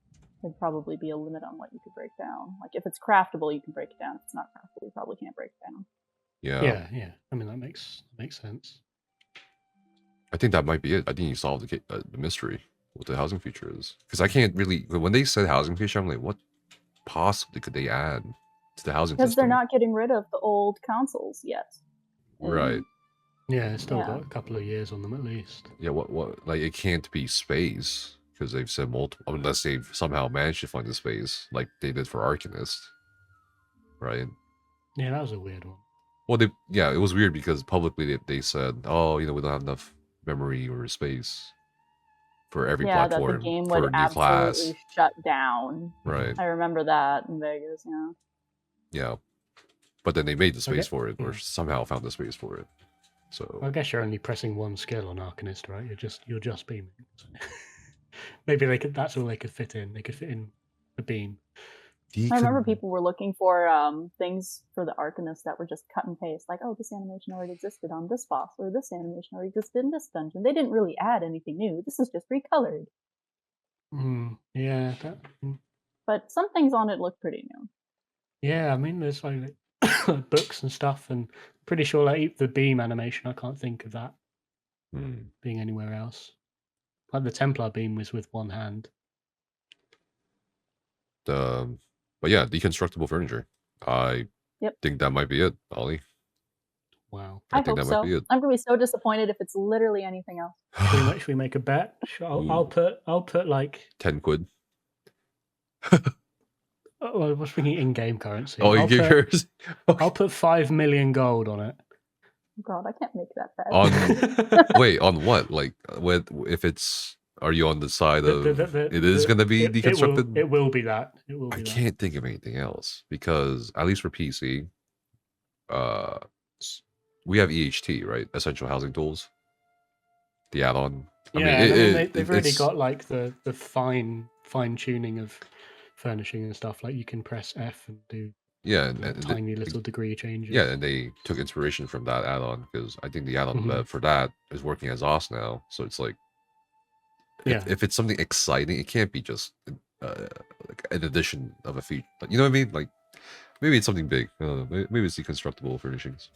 There'd probably be a limit on what you could break down. Like if it's craftable, you can break it down. If it's not craftable, you probably can't break it down. Yeah. I mean, that makes sense. I think that might be it. I think you solved the mystery, what the housing feature is. Because I can't really, when they said housing feature, I'm like, what possibly could they add to the housing system? Because they're not getting rid of the old consoles yet. Right. Yeah, it's still got a couple of years on them at least. Yeah, what like it can't be space, because they've said multiple, unless they've somehow managed to find the space, like they did for Arcanist. Right? Yeah, that was a weird one. Well, it was weird because publicly they said, oh, we don't have enough memory or space for every platform. That the game for would a new absolutely class. shut down. Right. I remember that in Vegas, Yeah. But then they made the space for it, or somehow found the space for it. So I guess you're only pressing one skill on Arcanist, right? You're just beaming. Maybe that's all they could fit in. They could fit in a beam. I remember people were looking for things for the Arcanist that were just cut and paste, like, oh, this animation already existed on this boss, or this animation already existed in this dungeon. They didn't really add anything new. This is just recolored. Yeah. But some things on it look pretty new. Yeah, I mean, there's like books and stuff, and pretty sure like the beam animation, I can't think of that being anywhere else. Like the Templar beam was with one hand. But yeah, deconstructible furniture. I think that might be it, Ollie. Wow. I think that might be it. I'm gonna be so disappointed if it's literally anything else. Should we make a bet? I'll put like 10 quid. Oh, I was thinking in-game currency. Oh, in-game currency. I'll put 5 million gold on it. Oh God, I can't make that bet. Wait, on what? Like, if it's? Are you on the side of it is going to be deconstructed? It will be that. I can't think of anything else because at least for PC, we have EHT, right? Essential Housing Tools. The add-on. They've already got like the fine tuning of furnishing and stuff. Like you can press F and do and tiny little degree changes. Yeah, and they took inspiration from that add-on because I think the add-on for that is working as OS now. So it's like, if it's something exciting, it can't be just like an addition of a feature. You know what I mean? Like maybe it's something big. I don't know. Maybe it's deconstructible furnishings.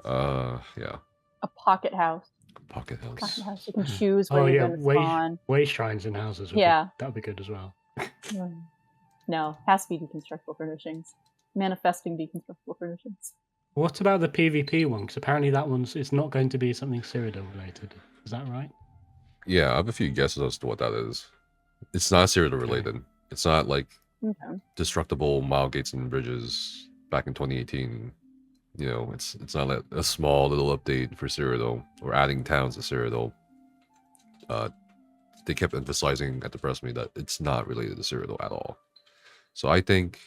Yeah. A pocket house. Pocket house. Pocket house. You can choose where you're going to spawn. Way shrines in houses. That would be good as well. No, has to be deconstructible furnishings. Manifesting deconstructible furnishings. What about the PvP one? Because apparently that it's not going to be something Cyrodiil related. Is that right? Yeah, I have a few guesses as to what that is. It's not Cyrodiil related. It's not like destructible mile gates and bridges back in 2018. You know, it's not like a small little update for Cyrodiil or adding towns to Cyrodiil. They kept emphasizing at the press meet that it's not related to Cyrodiil at all. So I think,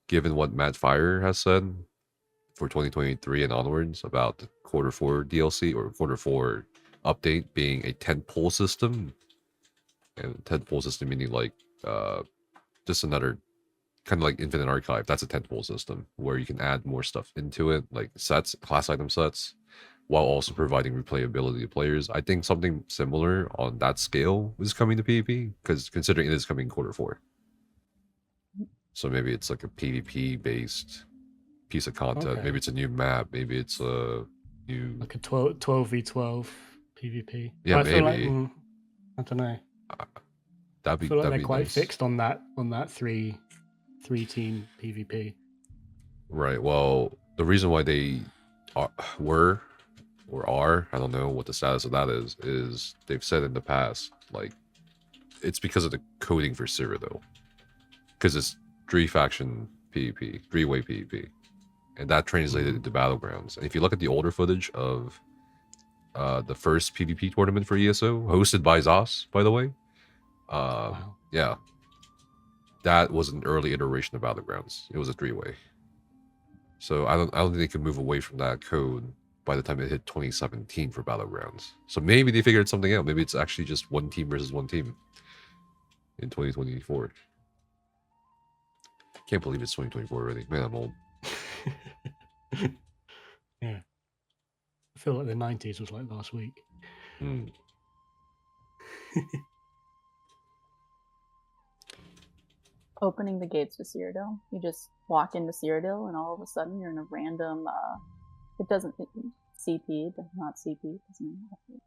given what Matt Fire has said for 2023 and onwards about the Q4 DLC or Q4 update being a tentpole system, and tentpole system meaning like just another kind of like Infinite Archive. That's a tentpole system where you can add more stuff into it, like sets, class item sets, while also providing replayability to players. I think something similar on that scale is coming to PvP, because considering it is coming Q4. So maybe it's like a PvP based piece of content. Okay. Maybe it's a new map. Maybe it's a new, like a 12v12 PvP. Yeah, I feel maybe. like, I don't know. that'd I feel like that'd they're be quite nice. fixed on that three team PvP. Right. Well, the reason why they were or are, I don't know what the status of that is they've said in the past, like, it's because of the coding for Cyrodiil. Because it's 3-faction PvP, 3-way PvP. And that translated into Battlegrounds. And if you look at the older footage of the first PvP tournament for ESO, hosted by Zos, by the way, Wow. yeah, that was an early iteration of Battlegrounds. It was a 3-way. So I don't think they can move away from that code by the time it hit 2017 for Battlegrounds. So maybe they figured something out. Maybe it's actually just one team versus one team in 2024. Can't believe it's 2024 already. Man, I'm old. Yeah. I feel like the 90s was like last week. Hmm. Opening the gates to Cyrodiil. You just walk into Cyrodiil, and all of a sudden you're in a random. It doesn't CP, but not CP. It doesn't matter.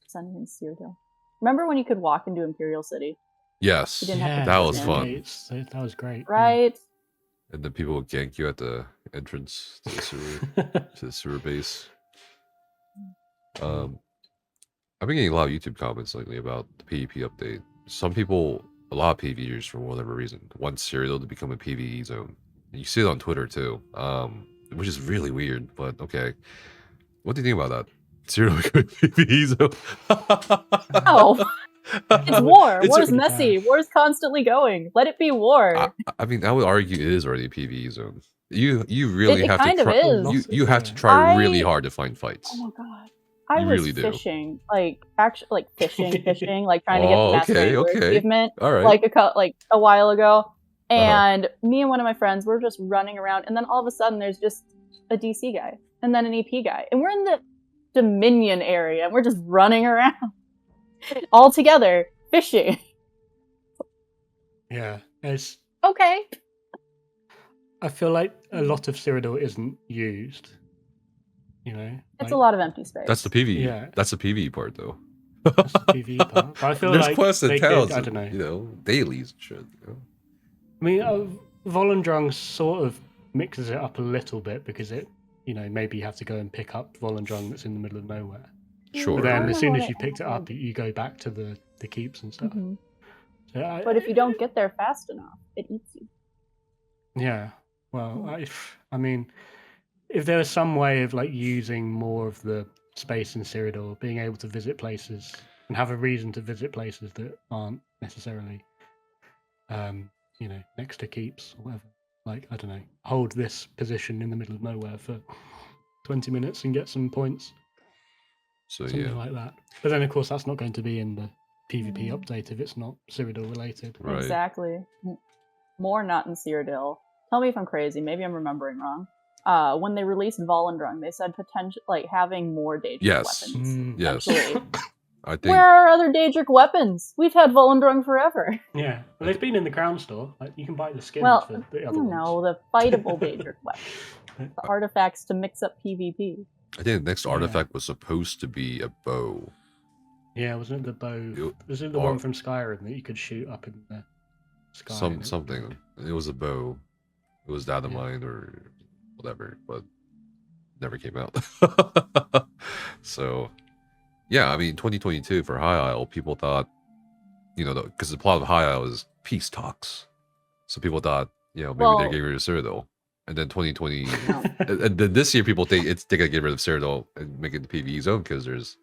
Suddenly in Cyrodiil. Remember when you could walk into Imperial City? Yes, You didn't have to that go was in. fun. That was great. Right? And then people would gank you at the entrance to the sewer, to the sewer base. I've been getting a lot of YouTube comments lately about the PvP update. Some people, a lot of PvEers for whatever reason, want Cyrodiil to become a PvE zone. And you see it on Twitter too, which is really weird, but okay. What do you think about that? Cyrodiil becoming a PvE zone? Oh, it's war. It's War's pretty messy. bad. War's constantly going. Let it be war. I mean, I would argue it is already a PvE zone. You really It have to kind of try. is. You have to try really I- hard to find fights. Oh my god. I You was really do. fishing, like actually, like fishing, like trying to get the Oh, Master okay, Angler okay. achievement, All right. like a while ago. And me and one of my friends were just running around, and then all of a sudden there's just a DC guy, and then an EP guy, and we're in the Dominion area, and we're just running around all together fishing. Yeah, it's. Okay. I feel like a lot of Cyrodiil isn't used. You know, It's like, a lot of empty space. That's the PvE. Yeah. That's the PvE part, though. That's the PvE part. But I feel There's like quests and they could, towns, I don't know. you know, dailies and shit. You know? I mean, Volendrung sort of mixes it up a little bit because it, you know, maybe you have to go and pick up Volendrung that's in the middle of nowhere. Sure. But then I as soon don't as you know picked it up, you go back to the keeps and stuff. Mhm. So But if you don't get there fast enough, it eats you. Yeah. Well, I mean, if there was some way of like using more of the space in Cyrodiil, being able to visit places and have a reason to visit places that aren't necessarily, you know, next to keeps or whatever. Like, I don't know, hold this position in the middle of nowhere for 20 minutes and get some points. So Something yeah, like that. But then, of course, that's not going to be in the PvP update if it's not Cyrodiil related. right. Exactly. More not in Cyrodiil. Tell me if I'm crazy. Maybe I'm remembering wrong. When they released Volendrung, they said potential like having more Daedric Yes. weapons. Yes. Essentially. I think. Where are other Daedric weapons? We've had Volendrung forever. Yeah, well, they've been in the Crown Store. Like, you can buy the skins Well, for the other no, ones. the fightable Daedric weapons. The artifacts to mix up PvP. I think the next Yeah. artifact was supposed to be a bow. Yeah, wasn't it the bow? It- Was it the or- one from Skyrim that you could shoot up in the sky? and it- Something. It was a bow. It was data Yeah. mined or whatever, but never came out. So, yeah, I mean, 2022 for High Isle, people thought, you know, because the plot of High Isle is peace talks. So people thought, you know, maybe Well- they're getting rid of Cyrodiil. And then 2020, and then this year people think they gotta get rid of Cyrodiil and make it the PvE zone because there's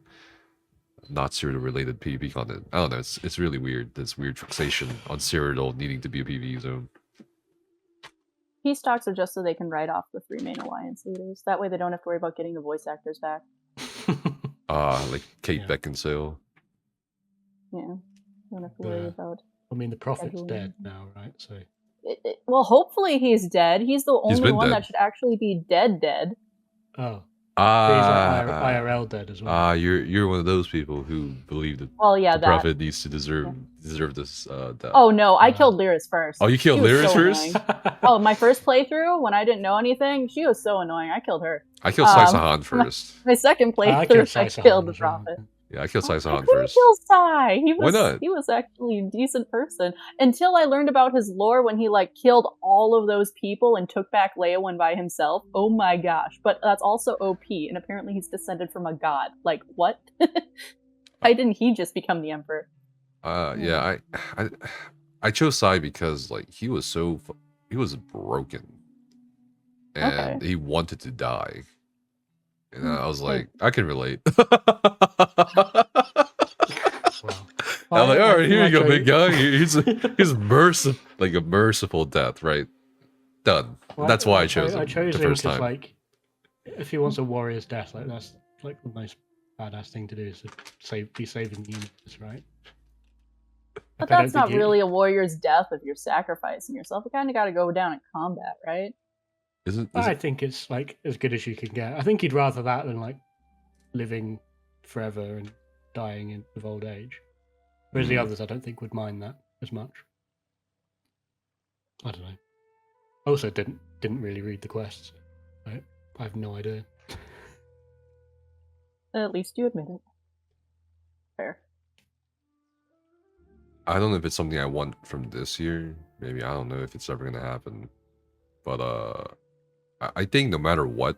not Cyrodiil related PvP content. I don't know. It's really weird. This weird fixation on Cyrodiil needing to be a PvE zone. Peace talks are just so they can write off the 3 main alliance leaders. That way they don't have to worry about getting the voice actors back. Like Kate Yeah. Beckinsale. Yeah. Don't have to worry Yeah. about I mean, the prophet's Scheduling. dead now, right? So Well, hopefully he's dead. He's the He's only been one dead. that should actually be dead. oh, but he's like IRL dead as well. You're one of those people who believe that Well, yeah, the prophet needs to deserve this death. Oh no, I killed Lyris first. Oh, you killed She was Lyris so first? annoying. Oh, my first playthrough when I didn't know anything, she was so annoying. I killed her. I killed Saisahan first. My second I killed playthrough, I Saisahan killed the as well. prophet. Yeah, I killed I Saisahan couldn't first. kill Sai. Why not? He was actually a decent person until I learned about his lore when he like killed all of those people and took back Leyawen by himself. Oh my gosh! But that's also OP, and apparently he's descended from a god. Like what? Why didn't he just become the emperor? Yeah, I chose Sai because like he was broken, and he wanted to die, and I was like, I can relate. I'm like, all right, here you go, big guy. He's merciful, like a merciful death, right? Done. Well, that's why I chose him. I chose the him first because, time. like, if he wants a warrior's death, like that's like the most badass thing to do is to be saving the universe, right? But that's not really a warrior's death if you're sacrificing yourself. You kind of got to go down in combat, right? I think it's like as good as you can get. I think he'd rather that than like living forever and dying of old age. Whereas the others, I don't think would mind that as much. I don't know. Also, didn't really read the quests. I have no idea. At least you admit it. Fair. I don't know if it's something I want from this year. Maybe I don't know if it's ever gonna happen. But I think no matter what,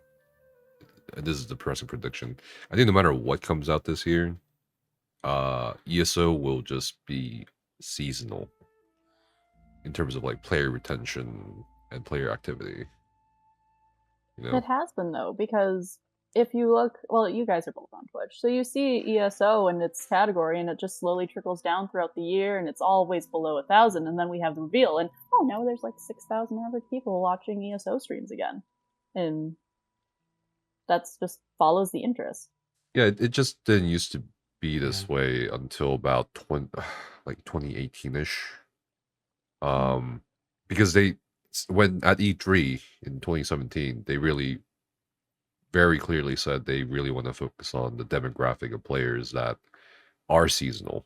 and this is a depressing prediction, I think no matter what comes out this year, ESO will just be seasonal in terms of like player retention and player activity. You know? It has been though, because if you look, well, you guys are both on Twitch, so you see ESO and its category, and it just slowly trickles down throughout the year, and it's always below 1,000, and then we have the reveal, and oh no, there's like 6,000 average people watching ESO streams again, and that's just follows the interest. Yeah, it just didn't used to be this way until about 2018-ish. Because when at E3 in 2017, they really very clearly said they really want to focus on the demographic of players that are seasonal,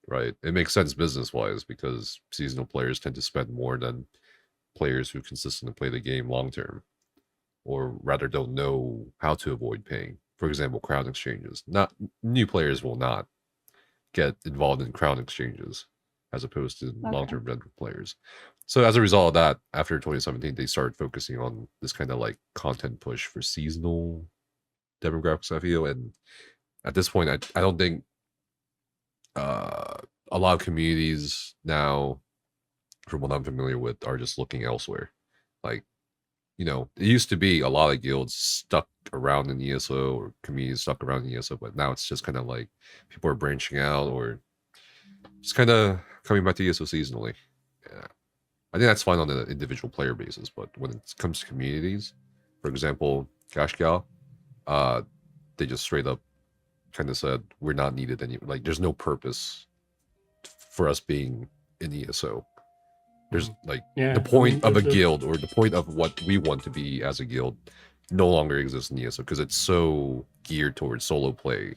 right? It makes sense business-wise because seasonal players tend to spend more than players who consistently play the game long-term, or rather don't know how to avoid paying. For example, crown exchanges. New players will not get involved in crown exchanges as opposed to long-term rental players. So as a result of that, after 2017, they started focusing on this kind of like content push for seasonal demographics, I feel. And at this point, I don't think a lot of communities now, from what I'm familiar with, are just looking elsewhere. Like, you know, it used to be a lot of guilds stuck around in ESO or communities stuck around in ESO, but now it's just kind of like people are branching out or just kind of coming back to ESO seasonally. Yeah. I think that's fine on an individual player basis, but when it comes to communities, for example, Kashgal, they just straight up kind of said, we're not needed any, like, there's no purpose for us being in ESO. There's like the point of a guild or the point of what we want to be as a guild no longer exists in ESO because it's so geared towards solo play,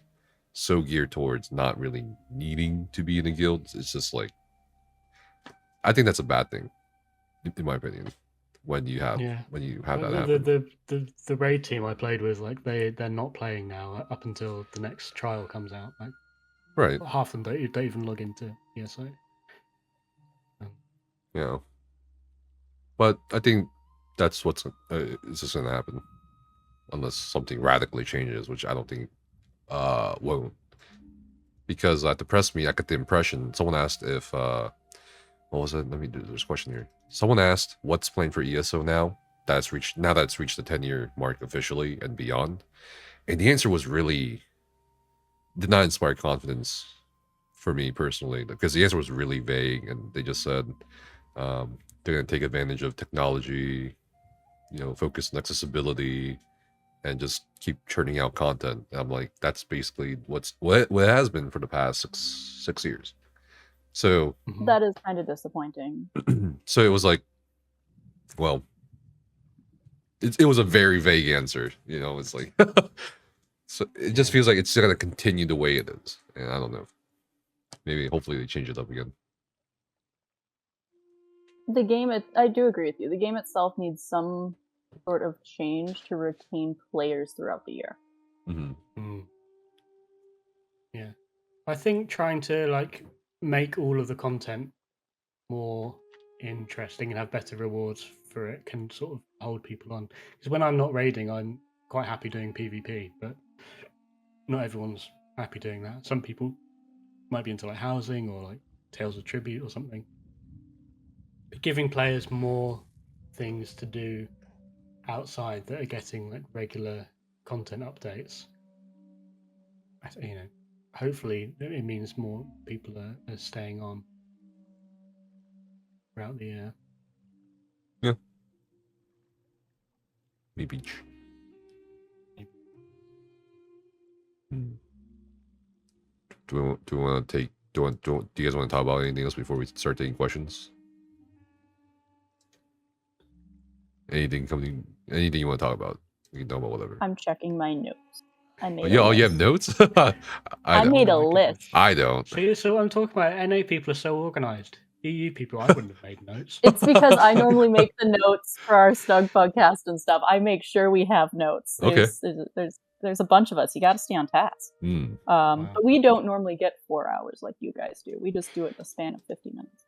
so geared towards not really needing to be in a guild. It's just like, I think that's a bad thing, in my opinion. When you have that happen. The raid team I played with, like they're not playing now up until the next trial comes out. Like, right, half of them don't even log into ESO. Yeah, but I think that's what's it's just gonna happen unless something radically changes, which I don't think won't. Because at the press meet, I got the impression someone asked if what was it? Let me do this question here. Someone asked what's planned for ESO now that it's reached the 10-year mark officially and beyond, and the answer was really did not inspire confidence for me personally, because the answer was really vague, and they just said they're going to take advantage of technology, you know, focus on accessibility, and just keep churning out content. And I'm like, that's basically what it has been for the past six years. So That is kind of disappointing. so it was like, well, it was a very vague answer. You know, it's like, so it just feels like it's gonna continue the way it is, and I don't know. Maybe hopefully they change it up again. The game, I do agree with you. The game itself needs some sort of change to retain players throughout the year. Yeah, I think trying to like make all of the content more interesting and have better rewards for it can sort of hold people on. Because when I'm not raiding, I'm quite happy doing PvP, but not everyone's happy doing that. Some people might be into like housing or like Tales of Tribute or something. But giving players more things to do outside that are getting like regular content updates, you know, hopefully it means more people are staying on throughout the year. Yeah. Maybe. Do you want to take? Do you guys want to talk about anything else before we start taking questions? Anything you want to talk about? We can talk about whatever. I'm checking my notes. I made. You have notes? I made a list. I don't. See, so what I'm talking about. NA people are so organized. EU people, I wouldn't have made notes. It's because I normally make the notes for our Snug podcast and stuff. I make sure we have notes. There's a bunch of us. You got to stay on task. Wow. But we don't normally get 4 hours like you guys do. We just do it in a span of 50 minutes.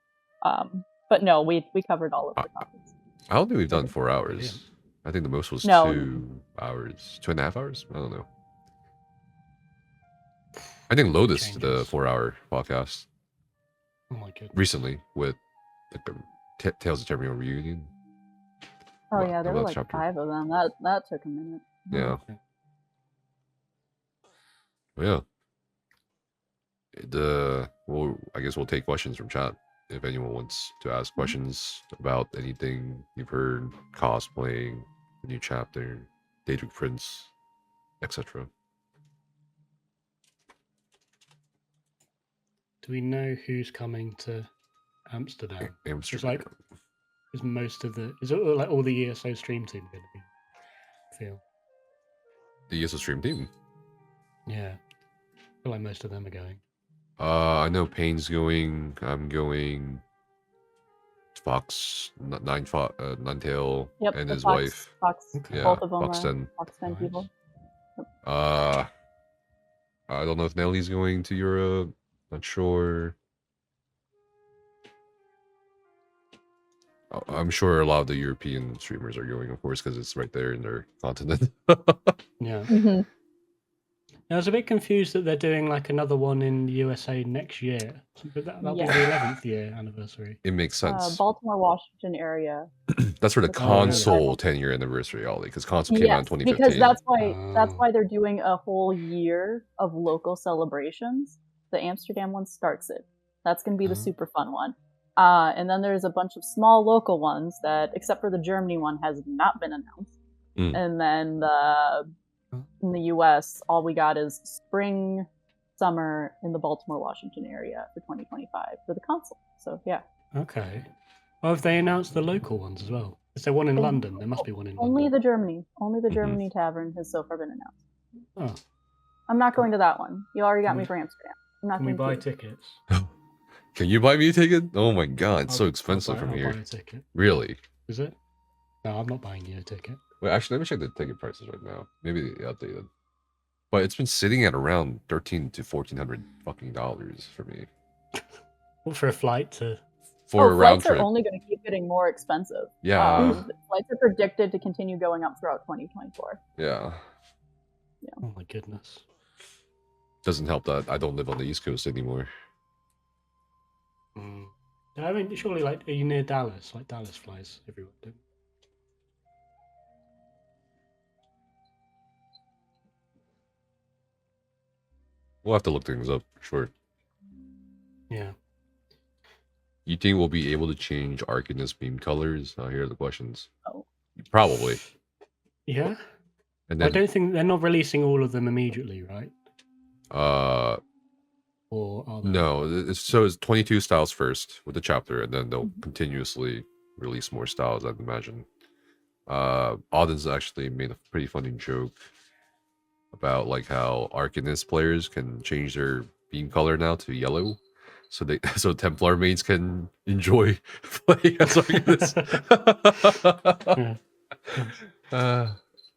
But no, we covered all of the topics. I don't think we've done 4 hours. I think the most was 2 hours, 2.5 hours. I don't know. I think Lotus did a 4-hour podcast. Oh my goodness. Recently with the Tales of Terminal Reunion. Oh yeah, there were like 5 of them. That took a minute. Yeah. Yeah. Well, I guess we'll take questions from chat if anyone wants to ask questions about anything you've heard, cosplaying, the new chapter, Daedric Prince, etc. Do we know who's coming to Amsterdam? Amsterdam. Is most of the like all the ESO stream team going to be? I feel the ESO stream team. Yeah, I feel like most of them are going. I know Payne's going. I'm going. Fox, Ninetail, and his wife. Fox, yeah, both of them Fox 10. Fox 10 people. Yep. I don't know if Nellie's going to Europe. Not sure. I'm sure a lot of the European streamers are going, of course, because it's right there in their continent. Yeah. I was a bit confused that they're doing like another one in the USA next year. But that'll be the 11th year anniversary. It makes sense. Baltimore, Washington area. That's for the console 10-year anniversary, Ollie, because console came out in 2015. Because that's why they're doing a whole year of local celebrations. The Amsterdam one starts it. That's going to be the super fun one. And then there's a bunch of small local ones that, except for the Germany one, has not been announced. And then in the US, all we got is spring, summer in the Baltimore, Washington area for 2025 for the console. So, yeah. Okay. Well, have they announced the local ones as well? Is there one in London? There must be one in Only London. Only the Germany tavern has so far been announced. Oh. I'm not going to that one. You already got me for Amsterdam. I'm not Can we going buy tickets? Can you buy me a ticket? Oh my god, it's so expensive from here. I'll buy a ticket. Really? Is it? No, I'm not buying you a ticket. Wait, actually, let me check the ticket prices right now. Maybe they updated. But it's been sitting at around $1,300 to $1,400 fucking dollars for me. What, for a flight to? For a round flights trip. are only going to keep getting more expensive. Yeah. Flights are predicted to continue going up throughout 2024. Yeah. Oh my goodness. Doesn't help that I don't live on the East Coast anymore. I mean, surely, like, are you near Dallas? Like, Dallas flies everywhere, don't We'll have to look things up, for sure. Yeah. You think we'll be able to change Arcanist beam colors? Here are the questions. Oh. Probably. Yeah? And then, I don't think they're not releasing all of them immediately, right? Or or are there... No, it's 22 styles first with the chapter, and then they'll continuously release more styles, I'd imagine. Auden's actually made a pretty funny joke about like how Arcanist players can change their beam color now to yellow, so Templar mains can enjoy playing as Arcanists.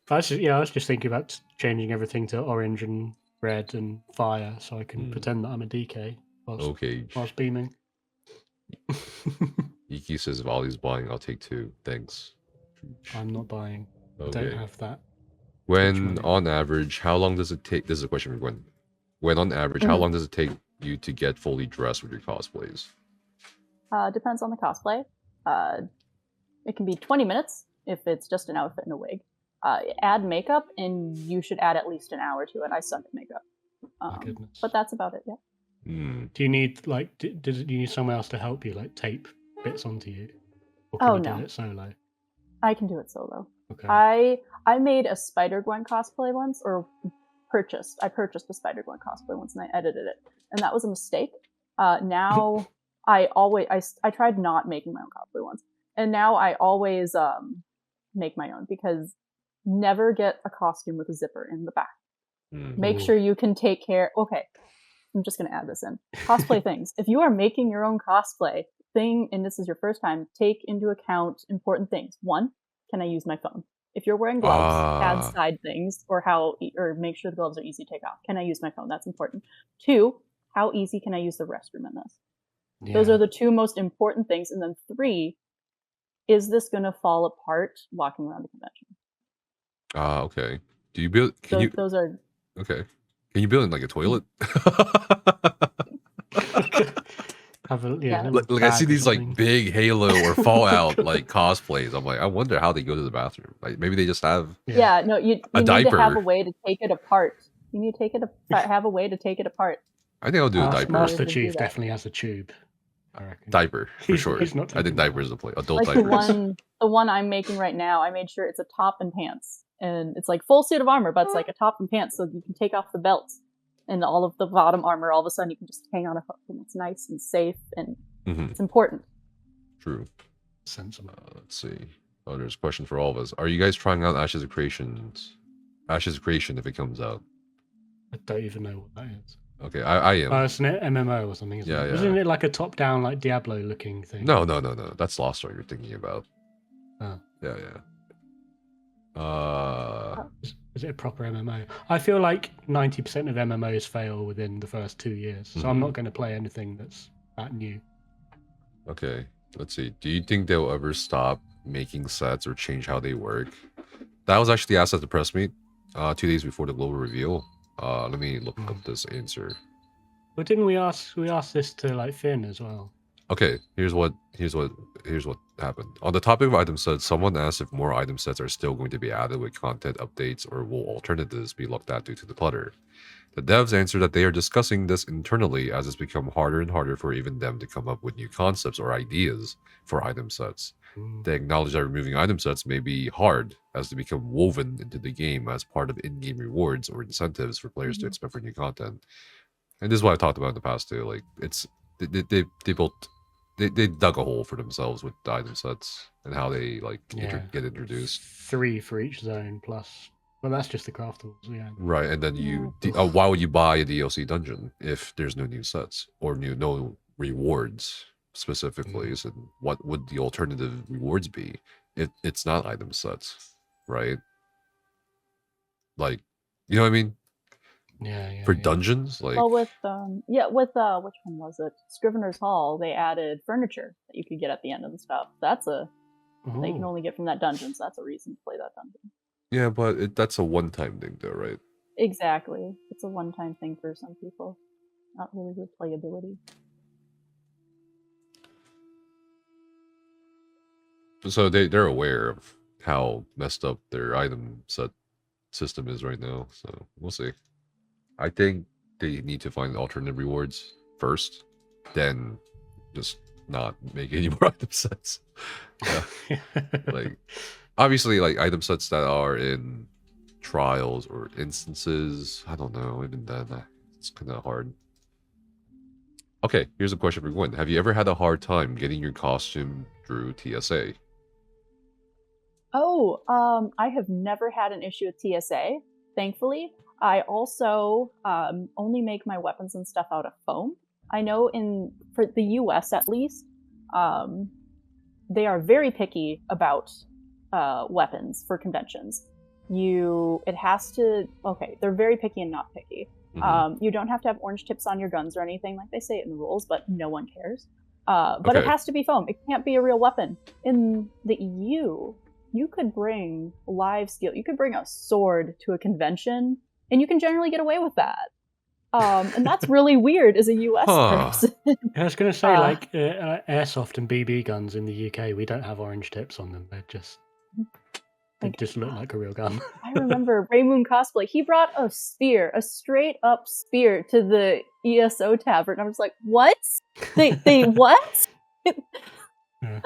I was just thinking about changing everything to orange and red and fire, so I can pretend that I'm a DK whilst beaming. Iki says if Ollie's buying, I'll take 2. Thanks. I'm not buying. Okay. I don't have that. When on average, how long does it take? This is a question for Gwen. When on average, how long does it take you to get fully dressed with your cosplays? Depends on the cosplay. It can be 20 minutes if it's just an outfit and a wig. Add makeup, and you should add at least an hour to it. I suck at makeup. My goodness. But that's about it, yeah. Do you need, like, do you need someone else to help you, like, tape bits onto you? Or can you do it solo? I can do it solo. Okay. I made a Spider-Gwen cosplay once, or I purchased a Spider-Gwen cosplay once, and I edited it. And that was a mistake. Now, I tried not making my own cosplay once. And now I always make my own, because never get a costume with a zipper in the back. Make sure you can take care... Okay, I'm just going to add this in. Cosplay things. If you are making your own cosplay thing, and this is your first time, take into account important things. 1, can I use my phone? If you're wearing gloves, add side things, or make sure the gloves are easy to take off. Can I use my phone? That's important. 2, how easy can I use the restroom in this? Yeah. Those are the 2 most important things. And then 3, is this going to fall apart walking around the convention? Okay. Do you build? Those are okay. Can you build in like a toilet? Like I see these like big Halo or Fallout like cosplays. I'm like, I wonder how they go to the bathroom. Like maybe they just have you need to have a way to take it apart. You need to have a way to take it apart. I think I'll do a diaper. Master Chief definitely has a tube. I reckon. Diaper for sure. I think diaper is the play. Adult like diapers. The one I'm making right now, I made sure it's a top and pants, and it's like full suit of armor, but it's like a top and pants, so you can take off the belt and all of the bottom armor. All of a sudden, you can just hang on a hook, and it's nice and safe, and it's important. True. Sensible. Let's see. Oh, there's a question for all of us. Are you guys trying out Ashes of Creation if it comes out? I don't even know what that is. Okay, I am. Oh, it's an MMO or something. Isn't it like a top-down, like Diablo-looking thing? No. That's Lost Ark you're thinking about. Oh. Yeah. Is it a proper MMO? I feel like 90% of MMOs fail within the first 2 years, so I'm not going to play anything that's that new. Okay, let's see. Do you think they'll ever stop making sets or change how they work? That was actually asked at the press meet 2 days before the global reveal. Let me look up this answer. But didn't we ask this to like Finn as well? Okay, here's what happened. On the topic of item sets, someone asked if more item sets are still going to be added with content updates, or will alternatives be looked at due to the clutter. The devs answered that they are discussing this internally, as it's become harder and harder for even them to come up with new concepts or ideas for item sets. They acknowledge that removing item sets may be hard, as they become woven into the game as part of in-game rewards or incentives for players to expect for new content. And this is what I talked about in the past too. Like they dug a hole for themselves with the item sets and how they get introduced. 3 for each zone plus. Well, that's just the craftables, yeah. Right, and then why would you buy a DLC dungeon if there's no new sets or no rewards? Specifically, so what would the alternative rewards be? It's not item sets, right? Like, you know what I mean? Yeah. For dungeons, like with which one was it? Scrivener's Hall. They added furniture that you could get at the end of the stuff. That's that you can only get from that dungeon. So that's a reason to play that dungeon. Yeah, but that's a one-time thing, though, right? Exactly. It's a one-time thing for some people. Not really good playability. So they're aware of how messed up their item set system is right now. So we'll see. I think they need to find alternative rewards first, then just not make any more item sets. Yeah. Like obviously, like item sets that are in trials or instances. I don't know. Even then, it's kind of hard. Okay, here's a question for Gwen. Have you ever had a hard time getting your costume through TSA? Oh, I have never had an issue with TSA, thankfully. I also only make my weapons and stuff out of foam. I know for the US at least, they are very picky about weapons for conventions. They're very picky and not picky. You don't have to have orange tips on your guns or anything like they say it in the rules, but no one cares. But it has to be foam. It can't be a real weapon. In the EU, you could bring live steel. You could bring a sword to a convention, and you can generally get away with that. And that's really weird as a US person. I was going to say, airsoft and BB guns in the UK, we don't have orange tips on them. They just look like a real gun. I remember Raymoon Cosplay. He brought a straight up spear to the ESO tavern. I was like, what? They what? Yeah.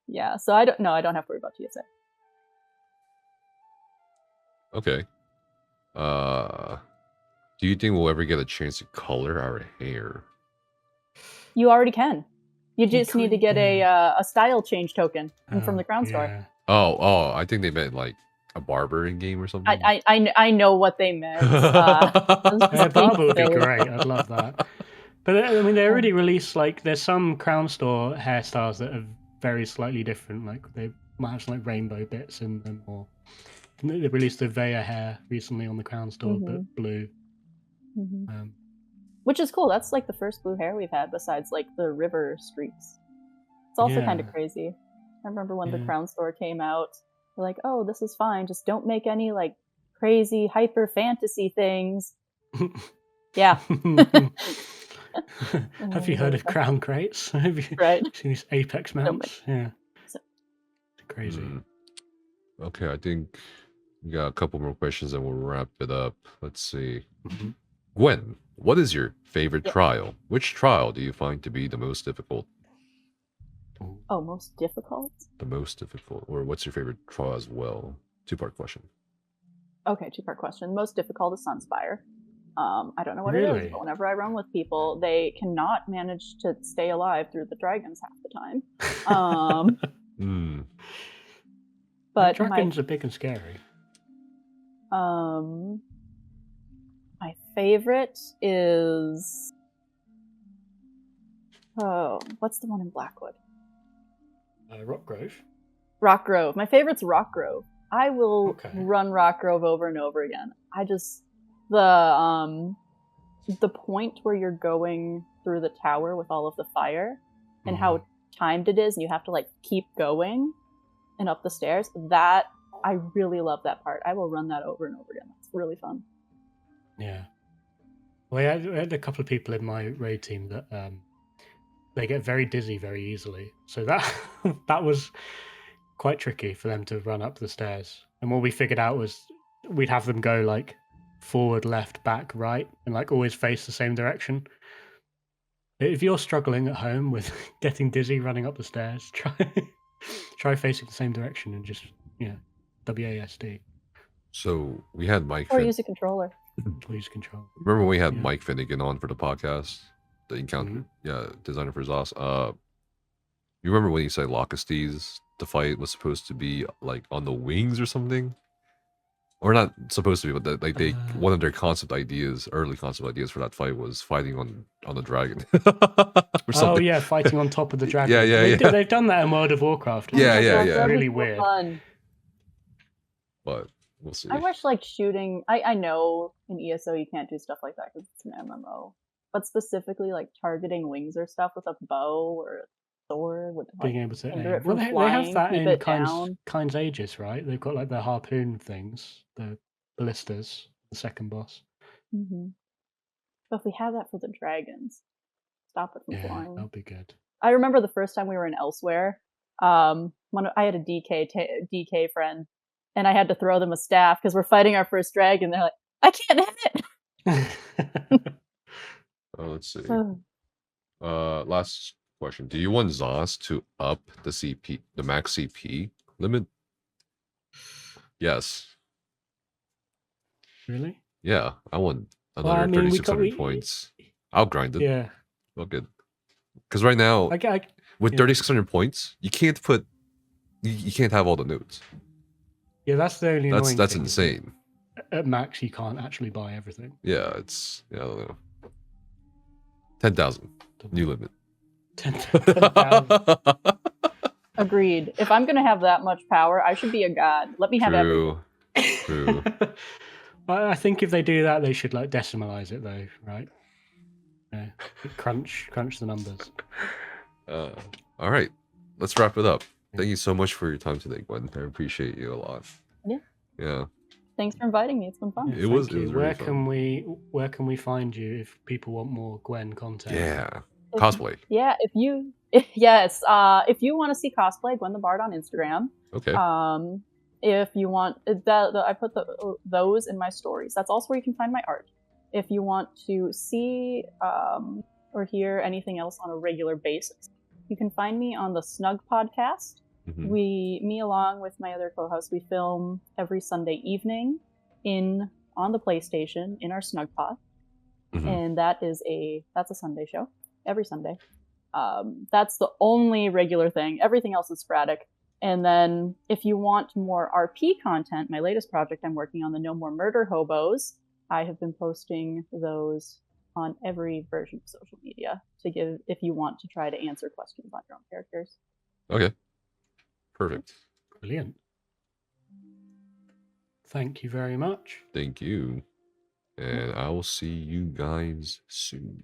Yeah, so I don't have to worry about TSA. Okay. Do you think we'll ever get a chance to color our hair? You already can. You just need to get a style change token from the Crown Store. Oh, I think they meant like a barber in game or something. I know what they meant. Barber would be great. I'd love that. But I mean, they already released there's some Crown Store hairstyles that are very slightly different. Like they might have some rainbow bits in them, or they released the Veya hair recently on the Crown Store, but blue. Which is cool. That's the first blue hair we've had besides the river streaks. It's also kind of crazy. I remember when the Crown Store came out, they're like, oh, this is fine. Just don't make any crazy hyper fantasy things. Yeah. Have you heard of crown crates? Have you seen these Apex mounts? Yeah. It's crazy. Okay, I think we got a couple more questions and we'll wrap it up. Let's see. Gwen, what is your favorite trial? Which trial do you find to be the most difficult? Oh, most difficult? The most difficult. Or what's your favorite trial as well? Two-part question. Okay, two-part question. Most difficult is Sunspire. I don't know what it is, but whenever I run with people, they cannot manage to stay alive through the dragons half the time. But dragons are big and scary. My favorite is what's the one in Blackwood? Rockgrove. Rockgrove. My favorite's Rockgrove. I will run Rockgrove over and over again. The point where you're going through the tower with all of the fire and how timed it is, and you have to keep going and up the stairs. That I really love that part. I will run that over and over again. It's really fun. Yeah. Well, I had a couple of people in my raid team that they get very dizzy very easily. So that was quite tricky for them to run up the stairs. And what we figured out was we'd have them go forward, left, back, right, and always face the same direction. If you're struggling at home with getting dizzy running up the stairs, try facing the same direction and just WASD. So we had Mike. Or use a controller. Use control. Remember when we had Mike Finnegan on for the podcast, the encounter, designer for ZOS. You remember when he said Locustes, the fight was supposed to be on the wings or something? Or not supposed to be, but they one of their early concept ideas for that fight was fighting on the dragon. Oh yeah, fighting on top of the dragon. They've done that in World of Warcraft. Yeah. Really weird. Fun. But we'll see. I wish shooting. I know in ESO you can't do stuff like that because it's an MMO. But specifically targeting wings or stuff with a bow or a sword with being able to aim. Well, they have that in Kind's Aegis, right? They've got the harpoon things, the ballistas, the second boss. But if we have that for the dragons, stop it from flying. That'll be good. I remember the first time we were in Elsewhere. I had a DK friend, and I had to throw them a staff because we're fighting our first dragon. They're like, I can't hit it. Let's see. Last question. Do you want ZOS to up the max CP limit? Yes. Really? Yeah, I want another 3,600 points. I'll grind it. Yeah. Well, good. Because right now, with 3,600 points, you can't put, you can't have all the nodes. Yeah, that's the only annoying That's thing, insane. At max, you can't actually buy everything. Yeah, it's, I don't know. 10,000. New limit. 10,000. Agreed. If I'm gonna have that much power, I should be a god. Let me have everything. True. I think if they do that, they should like decimalize it though, right? Yeah. Crunch the numbers. All right, let's wrap it up. Thank you so much for your time today, Gwen. I appreciate you a lot. Yeah. Yeah. Thanks for inviting me. It's been fun. Yeah, It was really really where can we find you if people want more Gwen content? Yeah. Cosplay. Yeah, if you want to see cosplay, GwenTheBard on Instagram. Okay. If you want I put those in my stories. That's also where you can find my art. If you want to see or hear anything else on a regular basis, you can find me on the Snug podcast. Mhm. Me along with my other co-hosts, we film every Sunday evening on the PlayStation in our Snug pod. Mhm. And that's a Sunday show every Sunday. That's the only regular thing. Everything else is sporadic. And then if you want more RP content, my latest project I'm working on, the No More Murder Hobos, I have been posting those on every version of social media if you want to try to answer questions on your own characters. Okay. Perfect. Brilliant. Thank you very much. Thank you. And I will see you guys soon.